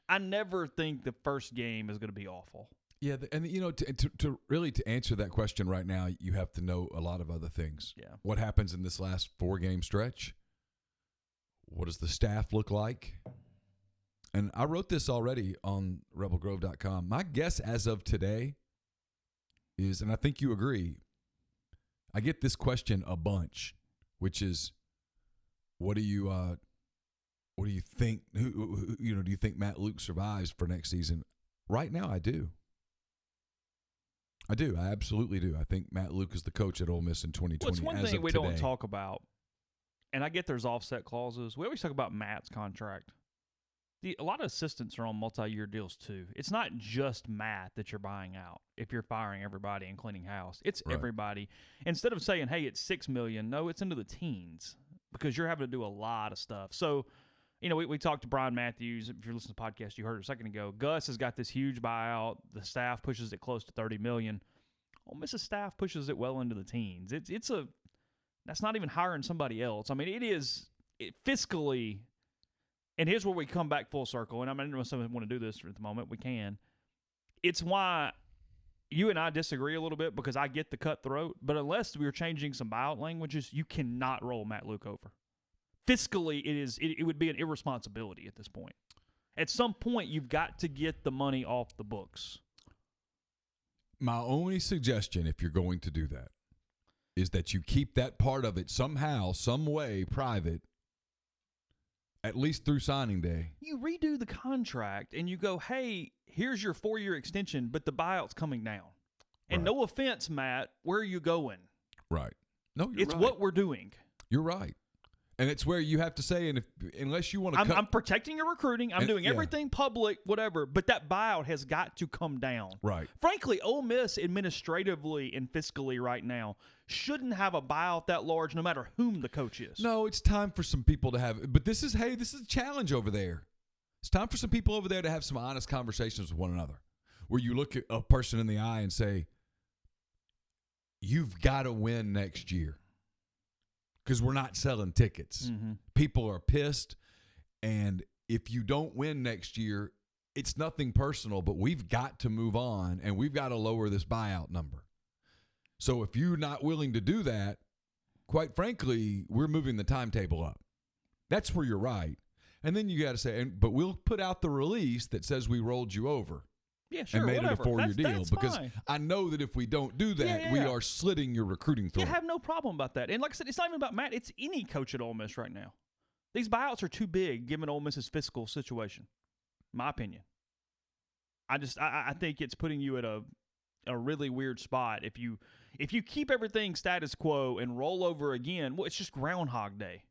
I never think the first game is going to be awful. Yeah, and you know, to really answer that question right now, you have to know a lot of other things. Yeah. What happens in this last 4-game stretch? What does the staff look like? And I wrote this already on rebelgrove.com. My guess as of today is, and I think you agree, I get this question a bunch, which is, What do you think? Do you think Matt Luke survives for next season? Right now, I do. I absolutely do. I think Matt Luke is the coach at Ole Miss in 2020. Well, it's one as thing of we today. don't talk about, and I get there's offset clauses. We always talk about Matt's contract. A lot of assistants are on multi-year deals too. It's not just Matt that you're buying out if you're firing everybody and cleaning house. It's Right. everybody. Instead of saying, hey, it's $6 million, no, it's into the teens because you're having to do a lot of stuff. So, we talked to Brian Matthews. If you're listening to the podcast, you heard it a second ago. Gus has got this huge buyout. The staff pushes it close to $30 million. Ole Miss's staff pushes it well into the teens. That's not even hiring somebody else. I mean, fiscally. And here's where we come back full circle. And I know some want to do this at the moment. We can. It's why you and I disagree a little bit because I get the cutthroat. But unless we are changing some buyout languages, you cannot roll Matt Luke over. Fiscally, it would be an irresponsibility at this point. At some point, you've got to get the money off the books. My only suggestion, if you're going to do that, is that you keep that part of it somehow, some way, private, at least through signing day. You redo the contract and you go, hey, here's your 4-year extension, but the buyout's coming down. And Right. no offense, Matt, where are you going? Right. No, you're It's right. what we're doing. You're right. And it's where you have to say, and unless you want to I'm protecting your recruiting. I'm doing yeah. everything public, whatever. But that buyout has got to come down. Right. Frankly, Ole Miss administratively and fiscally right now shouldn't have a buyout that large no matter whom the coach is. No, it's time for some people to have – but this is a challenge over there. It's time for some people over there to have some honest conversations with one another where you look at a person in the eye and say, you've got to win next year. Because we're not selling tickets. Mm-hmm. People are pissed. And if you don't win next year, it's nothing personal, but we've got to move on and we've got to lower this buyout number. So if you're not willing to do that, quite frankly, we're moving the timetable up. That's where you're right. And then you got to say, but we'll put out the release that says we rolled you over. Yeah, sure, and made whatever. it a 4-year deal that's because fine. I know that if we don't do that, we are slitting your recruiting throat. I have no problem about that. And like I said, it's not even about Matt. It's any coach at Ole Miss right now. These buyouts are too big given Ole Miss's fiscal situation, my opinion. I think it's putting you at a really weird spot. If you keep everything status quo and roll over again, well, it's just Groundhog Day.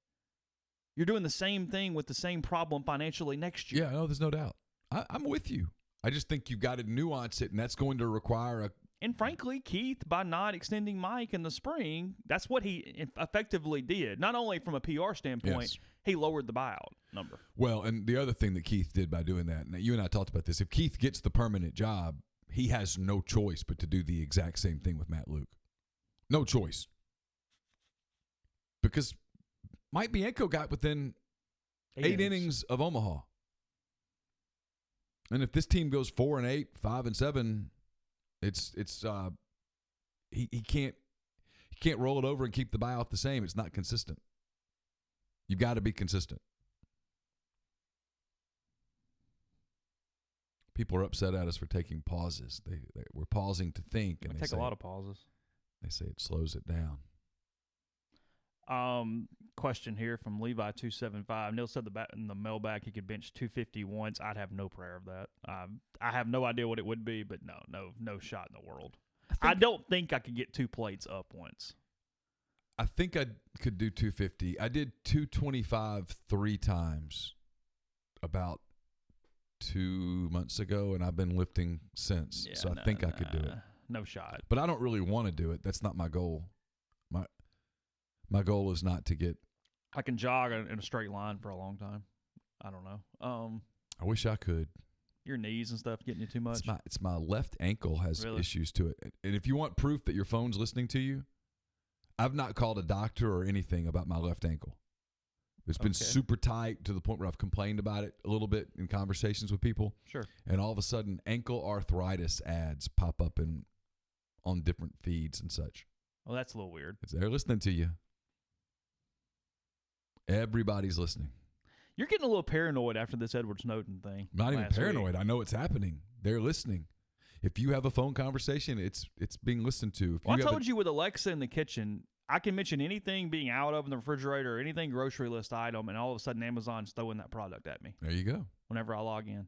You're doing the same thing with the same problem financially next year. Yeah, no, there's no doubt. I'm with you. I just think you've got to nuance it, and that's going to require And frankly, Keith, by not extending Mike in the spring, that's what he effectively did. Not only from a PR standpoint, he lowered the buyout number. Well, and the other thing that Keith did by doing that, and you and I talked about this, if Keith gets the permanent job, he has no choice but to do the exact same thing with Matt Luke. No choice. Because Mike Bianco got within 8 innings of Omaha. And if this team goes 4-8, 5-7, he can't roll it over and keep the buyout the same. It's not consistent. You've got to be consistent. People are upset at us for taking pauses. We're pausing to think, and I take a lot of pauses. They say it slows it down. Question here from Levi275. Neil said in the mailbag he could bench 250 once. I'd have no prayer of that. I have no idea what it would be, but no shot in the world. I don't think I could get 2 plates up once. I think I could do 250. I did 225 3 times about 2 months ago, and I've been lifting since. Yeah, so I think I could do it. No shot. But I don't really want to do it. That's not my goal. My goal is not to get. I can jog in a straight line for a long time. I don't know. I wish I could. Your knees and stuff getting you too much? It's my left ankle has Really? issues to it. And if you want proof that your phone's listening to you, I've not called a doctor or anything about my left ankle. It's been super tight to the point where I've complained about it a little bit in conversations with people. Sure. And all of a sudden, ankle arthritis ads pop up on different feeds and such. Well, that's a little weird. They're listening to you. Everybody's listening. You're getting a little paranoid after this Edward Snowden thing. I'm not even paranoid. Week. I know it's happening. They're listening. If you have a phone conversation, it's being listened to. I told you with Alexa in the kitchen, I can mention anything being out of in the refrigerator or anything grocery list item, and all of a sudden Amazon's throwing that product at me There you go. whenever I log in.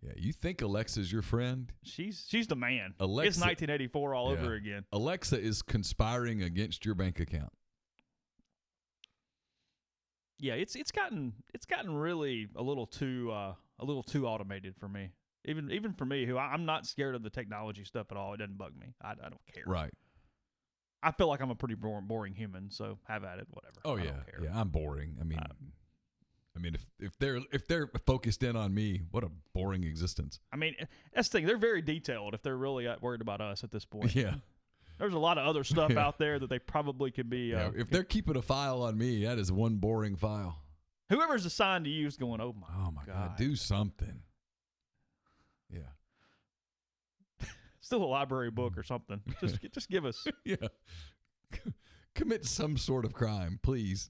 Yeah, you think Alexa's your friend? She's the man. Alexa, it's 1984 all over again. Alexa is conspiring against your bank account. Yeah, it's gotten really a little too automated for me. Even for me, who I'm not scared of the technology stuff at all. It doesn't bug me. I don't care. Right. I feel like I'm a pretty boring human, so have at it, whatever. Oh I yeah, don't care. yeah. I'm boring. I mean, if they're focused in on me, what a boring existence. I mean, that's the thing. They're very detailed if they're really worried about us at this point. Yeah. There's a lot of other stuff out there that they probably could be. If they're keeping a file on me, that is one boring file. Whoever's assigned to you is going, oh my God, do something. Yeah. Still a library book or something. Just give us. Yeah. Commit some sort of crime, please.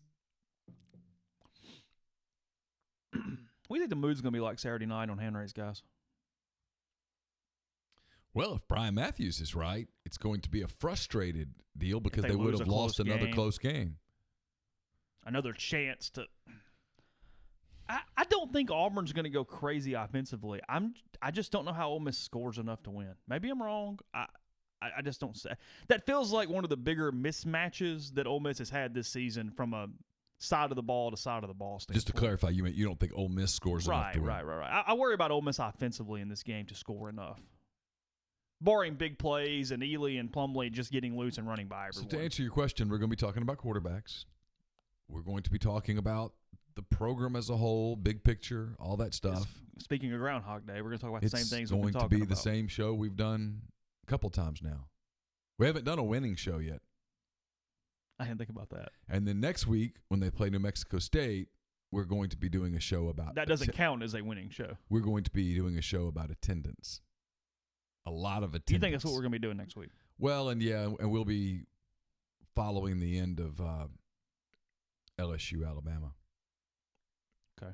What do you think the mood's going to be like Saturday night on hand race, guys? Well, if Brian Matthews is right, it's going to be a frustrated deal because they would have lost another close game. Another chance to. I don't think Auburn's going to go crazy offensively. I just don't know how Ole Miss scores enough to win. Maybe I'm wrong. I just don't say. That feels like one of the bigger mismatches that Ole Miss has had this season from a side of the ball to side of the ball standpoint. Just to clarify, you don't think Ole Miss scores enough to win? Right. I worry about Ole Miss offensively in this game to score enough. Barring big plays and Ely and Plumlee just getting loose and running by everyone. So to answer your question, we're going to be talking about quarterbacks. We're going to be talking about the program as a whole, big picture, all that stuff. Speaking of Groundhog Day, we're going to talk about the same things we've been talking about. It's going to be the same show we've done a couple times now. We haven't done a winning show yet. I didn't think about that. And then next week, when they play New Mexico State, we're going to be doing a show about... That doesn't count as a winning show. We're going to be doing a show about attendance. A lot of attendance. You think that's what we're going to be doing next week? Well, and we'll be following the end of LSU, Alabama. Okay.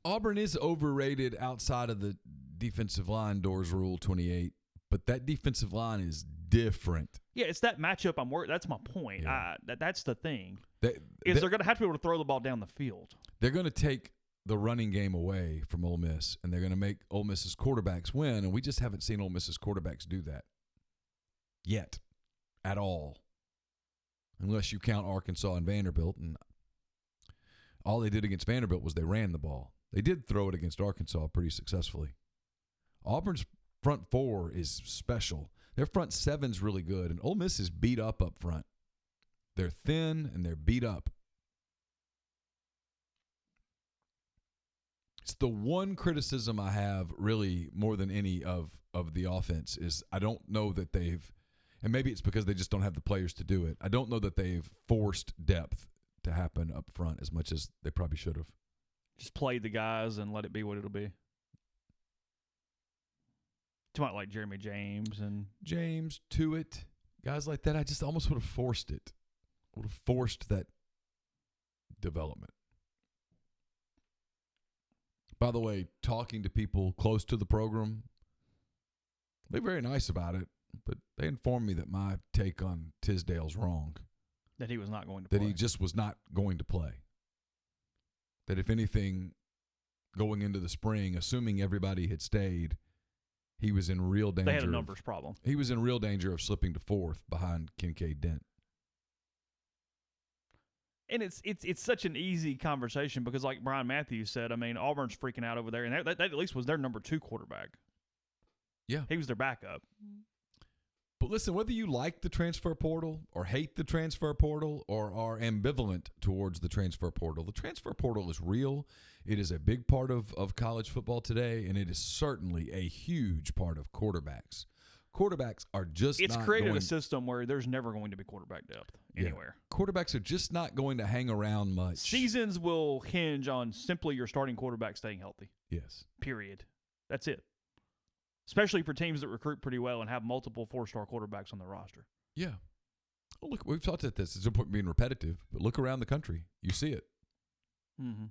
Auburn is overrated outside of the defensive line, Doors Rule 28, but that defensive line is different. Yeah, it's that matchup I'm worried. That's my point. Yeah. That's the thing. They're going to have to be able to throw the ball down the field. They're going to take the running game away from Ole Miss, and they're going to make Ole Miss's quarterbacks win, and we just haven't seen Ole Miss's quarterbacks do that yet at all, unless you count Arkansas and Vanderbilt. And all they did against Vanderbilt was they ran the ball. They did throw it against Arkansas pretty successfully. Auburn's front four is special. Their front seven's really good, and Ole Miss is beat up front. They're thin, and they're beat up. It's the one criticism I have really more than any of the offense is I don't know that they've, and maybe it's because they just don't have the players to do it, I don't know that they've forced depth to happen up front as much as they probably should have. Just play the guys and let it be what it'll be. Too much like Jeremy James and Tuitt, guys like that. I just almost would have forced it. Would have forced that development. By the way, talking to people close to the program, they're very nice about it, but they informed me that my take on Tisdale's wrong. That he was not going to play. That he just was not going to play. That if anything, going into the spring, assuming everybody had stayed, he was in real danger. They had a numbers problem. He was in real danger of slipping to fourth behind Kincaid Dent. And it's such an easy conversation because, like Brian Matthews said, I mean, Auburn's freaking out over there, and that at least was their number 2 quarterback. Yeah. He was their backup. But listen, whether you like the transfer portal or hate the transfer portal or are ambivalent towards the transfer portal is real. It is a big part of college football today, and it is certainly a huge part of quarterbacks. Quarterbacks are just It's created a system where there's never going to be quarterback depth anywhere. Yeah. Quarterbacks are just not going to hang around much. Seasons will hinge on simply your starting quarterback staying healthy. Yes. Period. That's it. Especially for teams that recruit pretty well and have multiple 4-star quarterbacks on their roster. Yeah. Well, look, we've talked about this. It's important being repetitive, but look around the country. You see it. Mm-hmm.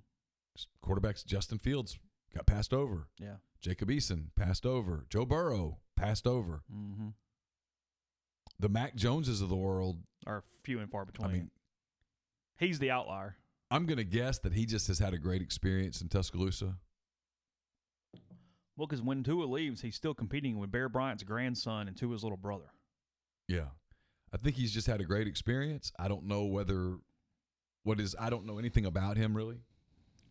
Quarterbacks, Justin Fields got passed over. Yeah. Jacob Eason passed over. Joe Burrow passed over. Mm-hmm. The Mac Joneses of the world are few and far between. I mean, he's the outlier. I'm going to guess that he just has had a great experience in Tuscaloosa. Well, because when Tua leaves, he's still competing with Bear Bryant's grandson and Tua's little brother. Yeah. I think he's just had a great experience. I don't know I don't know anything about him really.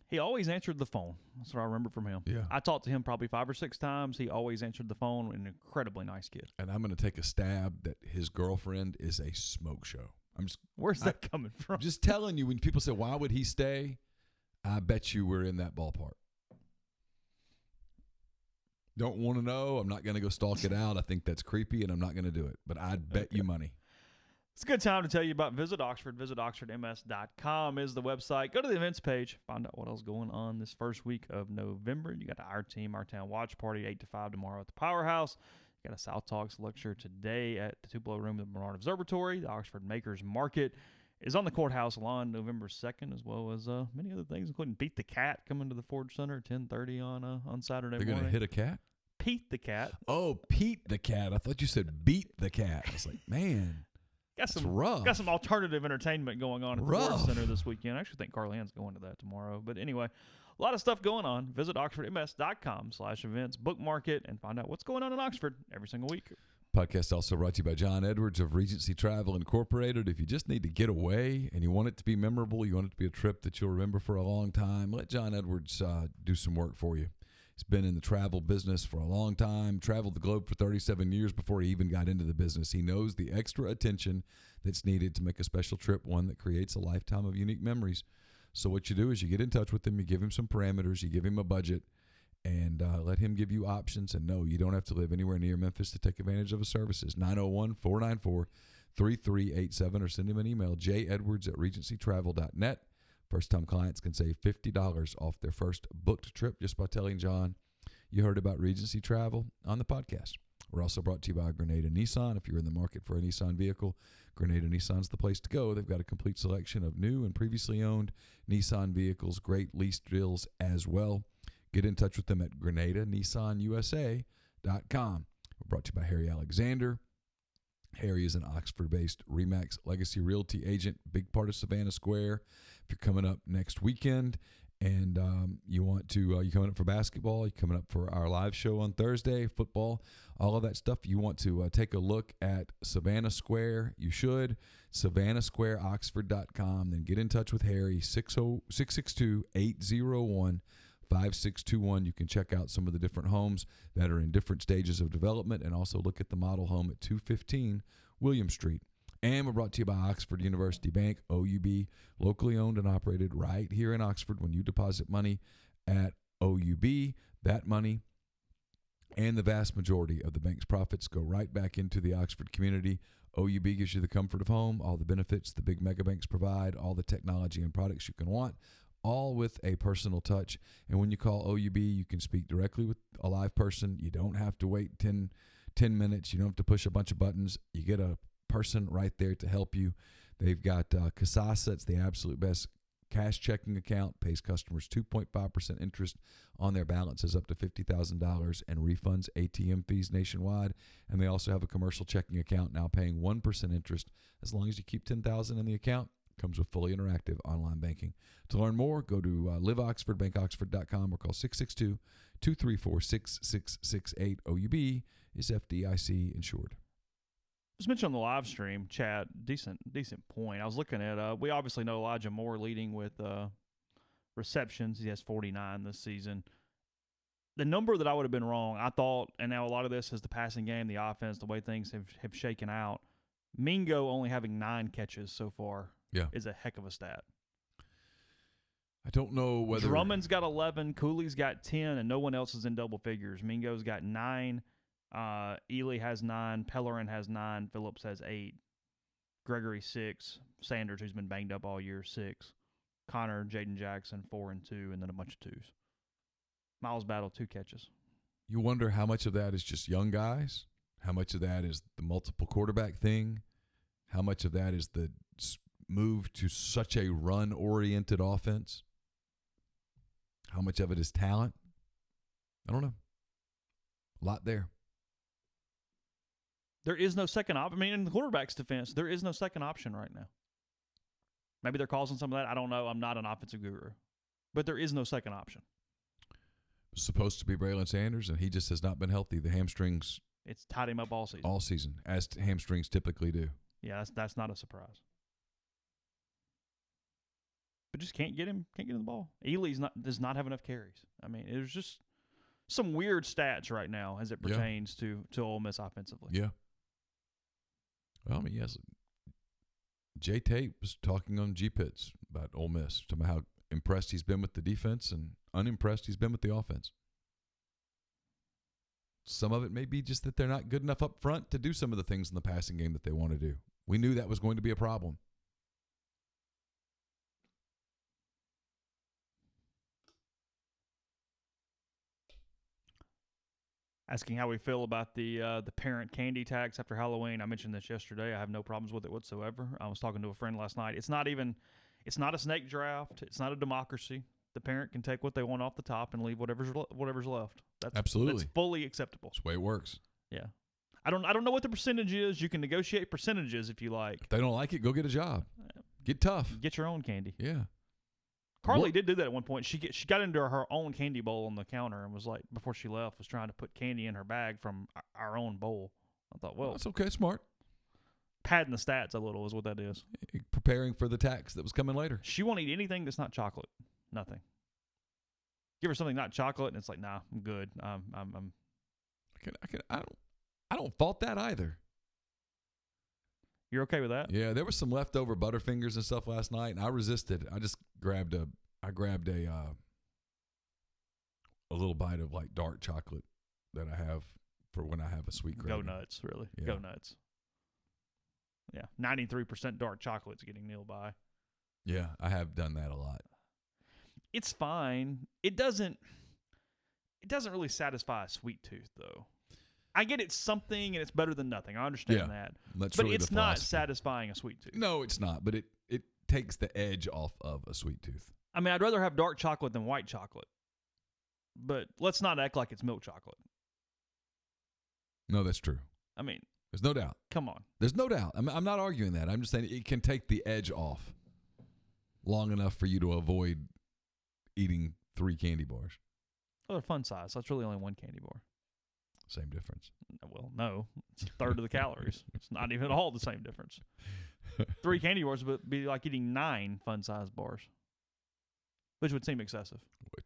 He always answered the phone. That's what I remember from him. Yeah. I talked to him probably 5 or 6 times. He always answered the phone. An incredibly nice kid. And I'm going to take a stab that his girlfriend is a smoke show. Where's that coming from? I'm just telling you, when people say, why would he stay? I bet you we're in that ballpark. Don't want to know. I'm not going to go stalk it out. I think that's creepy, and I'm not going to do it. But I'd bet you money. It's a good time to tell you about Visit Oxford. VisitOxfordMS.com is the website. Go to the events page. Find out what else is going on this first week of November. You got Our Team, Our Town Watch Party, 8 to 5 tomorrow at the Powerhouse. You got a South Talks lecture today at the Tupelo Room of the Bernard Observatory. The Oxford Makers Market is on the courthouse lawn November 2nd, as well as many other things, including Beat the Cat coming to the Ford Center at 10:30 on Saturday morning. They're going to hit a cat? Pete the Cat. Oh, Pete the Cat. I thought you said beat the cat. I was like, man. That's rough. Got some alternative entertainment going on at the Rough. Ford Center this weekend. I actually think Carly-Ann's going to that tomorrow. But anyway, a lot of stuff going on. Visit OxfordMS.com/events, bookmark it, and find out what's going on in Oxford every single week. Podcast also brought to you by John Edwards of Regency Travel Incorporated. If you just need to get away and you want it to be memorable, you want it to be a trip that you'll remember for a long time, let John Edwards do some work for you. He's been in the travel business for a long time, traveled the globe for 37 years before he even got into the business. He knows the extra attention that's needed to make a special trip one that creates a lifetime of unique memories. So what you do is you get in touch with him, you give him some parameters, you give him a budget, and let him give you options. And no, you don't have to live anywhere near Memphis to take advantage of his services. 901-494-3387 or send him an email, jedwards@regencytravel.net. First-time clients can save $50 off their first booked trip just by telling John you heard about Regency Travel on the podcast. We're also brought to you by Grenada Nissan. If you're in the market for a Nissan vehicle, Grenada Nissan's the place to go. They've got a complete selection of new and previously owned Nissan vehicles, great lease deals as well. Get in touch with them at GrenadaNissanUSA.com. We're brought to you by Harry Alexander. Harry is an Oxford-based RE/MAX Legacy Realty agent, big part of Savannah Square. If you're coming up next weekend and you want to, you're coming up for basketball, you're coming up for our live show on Thursday, football, all of that stuff, you want to take a look at Savannah Square, you should, SavannahSquareOxford.com. Then get in touch with Harry, 662-801-5621. You can check out some of the different homes that are in different stages of development and also look at the model home at 215 William Street. And we're brought to you by Oxford University Bank, OUB, locally owned and operated right here in Oxford. When you deposit money at OUB, that money and the vast majority of the bank's profits go right back into the Oxford community. OUB gives you the comfort of home, all the benefits the big mega banks provide, all the technology and products you can want, all with a personal touch. And when you call OUB, you can speak directly with a live person. You don't have to wait 10 minutes. You don't have to push a bunch of buttons. You get a person right there to help you. They've got Kasasa. It's the absolute best cash checking account, pays customers 2.5% interest on their balances up to $50,000 and refunds ATM fees nationwide. And they also have a commercial checking account now paying 1% interest as long as you keep $10,000 in the account. Comes with fully interactive online banking. To learn more, go to liveoxfordbankoxford.com or call 662-234-6668. OUB is FDIC insured. Just mentioned on the live stream, Chad, decent point. I was looking at, we obviously know Elijah Moore leading with receptions. He has 49 this season. The number that I would have been wrong, I thought, and now a lot of this is the passing game, the offense, the way things have shaken out. Mingo only having 9 catches so far is a heck of a stat. I don't know whether Drummond's got 11, Cooley's got 10, and no one else is in double figures. Mingo's got 9. Ely has 9, Pellerin has 9, Phillips has 8, Gregory 6, Sanders, who's been banged up all year, 6, Connor, Jaden Jackson 4 and 2, and then a bunch of 2s. Miles Battle 2 catches. You wonder how much of that is just young guys, how much of that is the multiple quarterback thing, how much of that is the move to such a run-oriented offense, how much of it is talent. I don't know. A lot there. There is no second option. I mean, in the quarterback's defense, there is no second option right now. Maybe they're causing some of that. I don't know. I'm not an offensive guru. But there is no second option. Supposed to be Braylon Sanders, and he just has not been healthy. The hamstrings. It's tied him up all season. All season, as hamstrings typically do. Yeah, that's not a surprise. But just can't get him the ball. Ely does not have enough carries. I mean, there's just some weird stats right now as it pertains to Ole Miss offensively. Yeah. Well, I mean, yes. Jay Tate was talking on G-Pits about Ole Miss, talking about how impressed he's been with the defense and unimpressed he's been with the offense. Some of it may be just that they're not good enough up front to do some of the things in the passing game that they want to do. We knew that was going to be a problem. Asking how we feel about the parent candy tax after Halloween. I mentioned this yesterday. I have no problems with it whatsoever. I was talking to a friend last night. It's not a snake draft. It's not a democracy. The parent can take what they want off the top and leave whatever's left. Absolutely. That's fully acceptable. That's the way it works. Yeah. I don't know what the percentage is. You can negotiate percentages if you like. If they don't like it, go get a job. Get tough. Get your own candy. Yeah. Carly did do that at one point. She got into her own candy bowl on the counter and was like, before she left, was trying to put candy in her bag from our own bowl. I thought, well, that's okay. Smart. Padding the stats a little is what that is. Preparing for the tax that was coming later. She won't eat anything that's not chocolate. Nothing. Give her something not chocolate, and it's like, nah, I'm good. I don't fault that either. You're okay with that? Yeah, there was some leftover Butterfingers and stuff last night, and I resisted. I just grabbed a little bite of like dark chocolate that I have for when I have a sweet craving. Go nuts, really. Yeah. Go nuts. Yeah, 93% dark chocolate's getting nil by. Yeah, I have done that a lot. It's fine. It doesn't really satisfy a sweet tooth, though. I get it's something and it's better than nothing. I understand that. That's but really it's not satisfying a sweet tooth. No, it's not. But it takes the edge off of a sweet tooth. I mean, I'd rather have dark chocolate than white chocolate. But let's not act like it's milk chocolate. No, that's true. I mean, there's no doubt. Come on. There's no doubt. I'm not arguing that. I'm just saying it can take the edge off long enough for you to avoid eating 3 candy bars. Oh, they're fun size. That's really only 1 candy bar. Same difference. Well, no. It's a third of the calories. It's not even all the same difference. 3 candy bars would be like eating 9 fun-sized bars, which would seem excessive. Which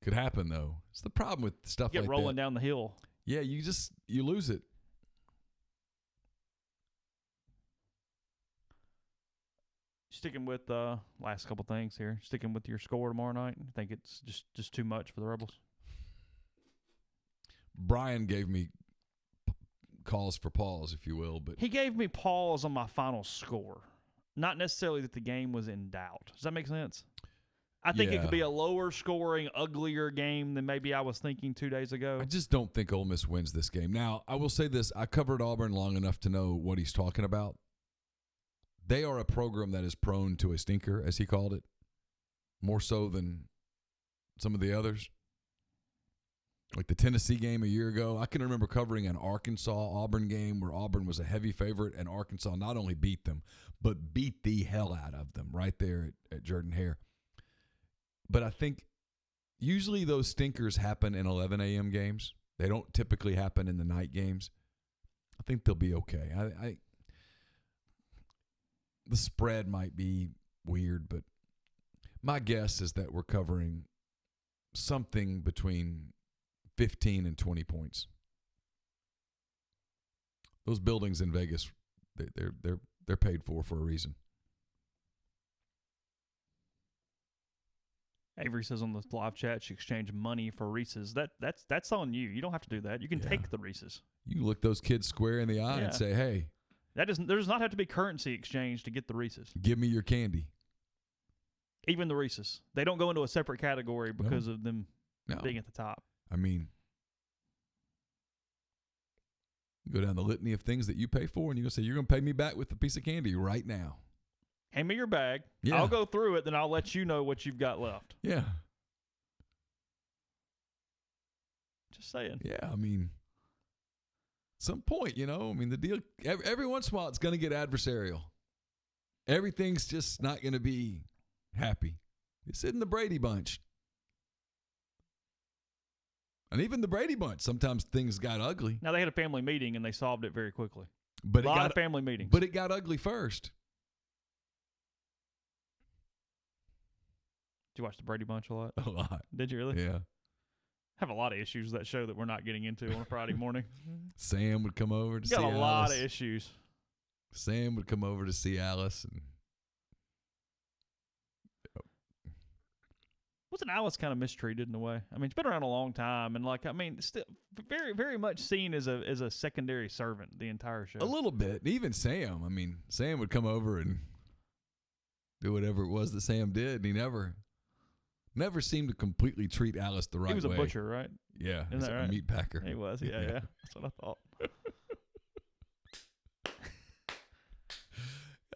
could happen, though. It's the problem with stuff like that. Get rolling down the hill. Yeah, you lose it. Sticking with last couple things here. Sticking with your score tomorrow night. I think it's just too much for the Rebels. Brian gave me cause for pause, if you will, but he gave me pause on my final score. Not necessarily that the game was in doubt. Does that make sense? I think it could be a lower scoring, uglier game than maybe I was thinking 2 days ago. I just don't think Ole Miss wins this game. Now, I will say this. I covered Auburn long enough to know what he's talking about. They are a program that is prone to a stinker, as he called it, more so than some of the others. Like the Tennessee game a year ago, I can remember covering an Arkansas-Auburn game where Auburn was a heavy favorite, and Arkansas not only beat them, but beat the hell out of them right there at Jordan-Hare. But I think usually those stinkers happen in 11 a.m. games. They don't typically happen in the night games. I think they'll be okay. The spread might be weird, but my guess is that we're covering something between 15 and 20 points. Those buildings in Vegas, they're paid for a reason. Avery says on the live chat she exchanged money for Reese's. That's on you. You don't have to do that. You can take the Reese's. You look those kids square in the eye and say, "Hey, there does not have to be currency exchange to get the Reese's. Give me your candy." Even the Reese's, they don't go into a separate category because of them being at the top. I mean, you go down the litany of things that you pay for, and you're going to say, "You're going to pay me back with a piece of candy right now." Hand me your bag. Yeah. I'll go through it, then I'll let you know what you've got left. Yeah. Just saying. Yeah, I mean, some point, I mean, the deal, every once in a while, it's going to get adversarial. Everything's just not going to be happy. It's in the Brady Bunch. And even the Brady Bunch, sometimes things got ugly. Now, they had a family meeting, and they solved it very quickly. But a lot of family meetings. But it got ugly first. Did you watch the Brady Bunch a lot? A lot. Did you really? Yeah. Have a lot of issues with that show that we're not getting into on a Friday morning. Sam would come over to see Got Alice. a lot of issues. Sam would come over to see Alice. And wasn't Alice kind of mistreated in a way? I mean, it's been around a long time, and still very, very much seen as a secondary servant the entire show. A little bit. Even Sam. I mean, Sam would come over and do whatever it was that Sam did, and he never seemed to completely treat Alice the right way. He was a butcher, right? Yeah, Isn't that right? A meat packer. He was, yeah. That's what I thought.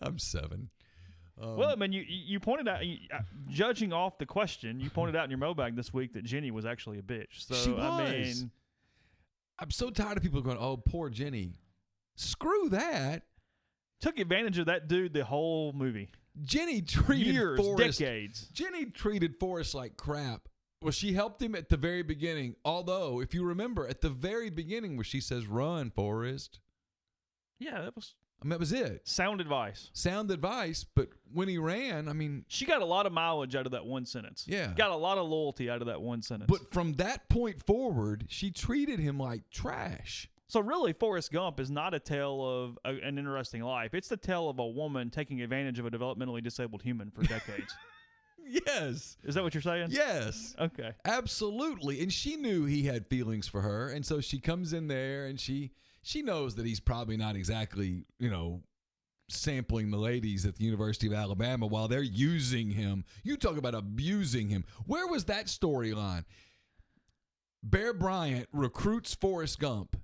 I'm 7. Well, I mean, you pointed out, judging off the question, you pointed out in your mailbag this week that Jenny was actually a bitch. So, she was. I mean, I'm so tired of people going, oh, poor Jenny. Screw that. Took advantage of that dude the whole movie. Jenny treated decades. Jenny treated Forrest like crap. Well, she helped him at the very beginning. Although, if you remember, at the very beginning where she says, run, Forrest. Yeah, that was... that was it. Sound advice. But when he ran, I mean... She got a lot of mileage out of that one sentence. Yeah. Got a lot of loyalty out of that one sentence. But from that point forward, she treated him like trash. So really, Forrest Gump is not a tale of an interesting life. It's the tale of a woman taking advantage of a developmentally disabled human for decades. Yes. Is that what you're saying? Yes. Okay. Absolutely. And she knew he had feelings for her. And so she comes in there and she knows that he's probably not exactly, sampling the ladies at the University of Alabama while they're using him. You talk about abusing him. Where was that storyline? Bear Bryant recruits Forrest Gump,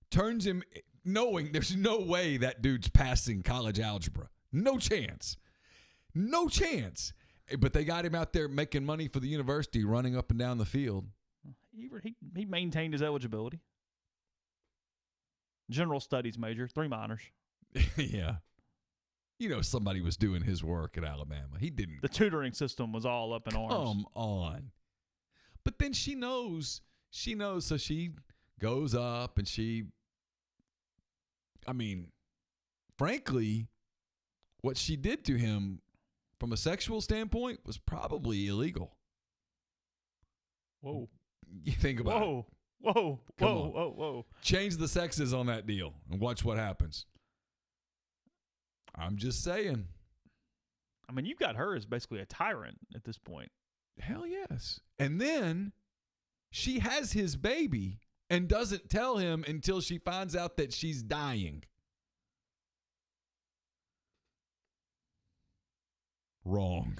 turns him, knowing there's no way that dude's passing college algebra. No chance. No chance. But they got him out there making money for the university, running up and down the field. He maintained his eligibility. General studies major, 3 minors. Yeah. Somebody was doing his work at Alabama. He didn't. The tutoring system was all up in arms. Come on. But then she knows, so she goes up and frankly, what she did to him from a sexual standpoint was probably illegal. Whoa. You think about it. Whoa. Change the sexes on that deal and watch what happens. I'm just saying. I mean, you've got her as basically a tyrant at this point. Hell yes. And then she has his baby and doesn't tell him until she finds out that she's dying. Wrong.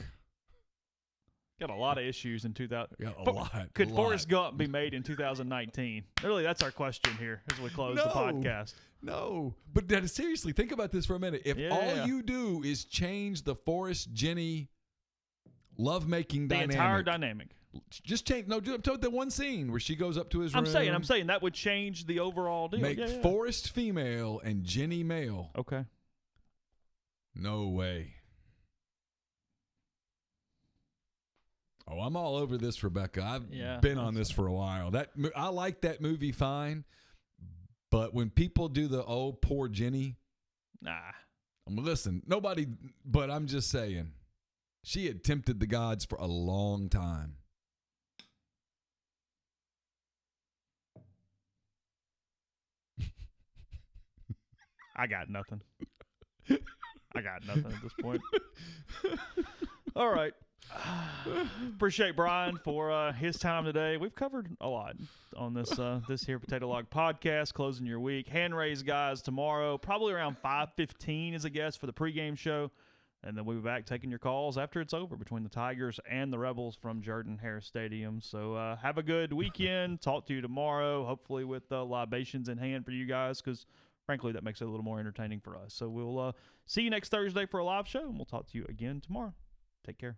Got a lot of issues in 2000. Yeah, a lot. Could Forrest Gump be made in 2019? Really, that's our question here as we close the podcast. No. But seriously, think about this for a minute. If all you do is change the Forrest-Jenny lovemaking dynamic. The entire dynamic. Just change. No, do the one scene where she goes up to his room. I'm saying that would change the overall deal. Make Forrest female and Jenny male. Okay. No way. Oh, I'm all over this, Rebecca. I've been on this for a while. I like that movie fine, but when people do the poor Jenny, nah. Listen, nobody, but I'm just saying, she had tempted the gods for a long time. I got nothing. At this point. All right. Appreciate Brian for his time today. We've covered a lot on this here Potato Log podcast, closing your week. Hand raise guys tomorrow, probably around 5:15 as a guest for the pregame show, and then we'll be back taking your calls after it's over between the Tigers and the Rebels from Jordan-Hare Stadium. So have a good weekend. Talk to you tomorrow, hopefully with libations in hand for you guys, because frankly that makes it a little more entertaining for us. So we'll see you next Thursday for a live show, and we'll talk to you again tomorrow. Take care.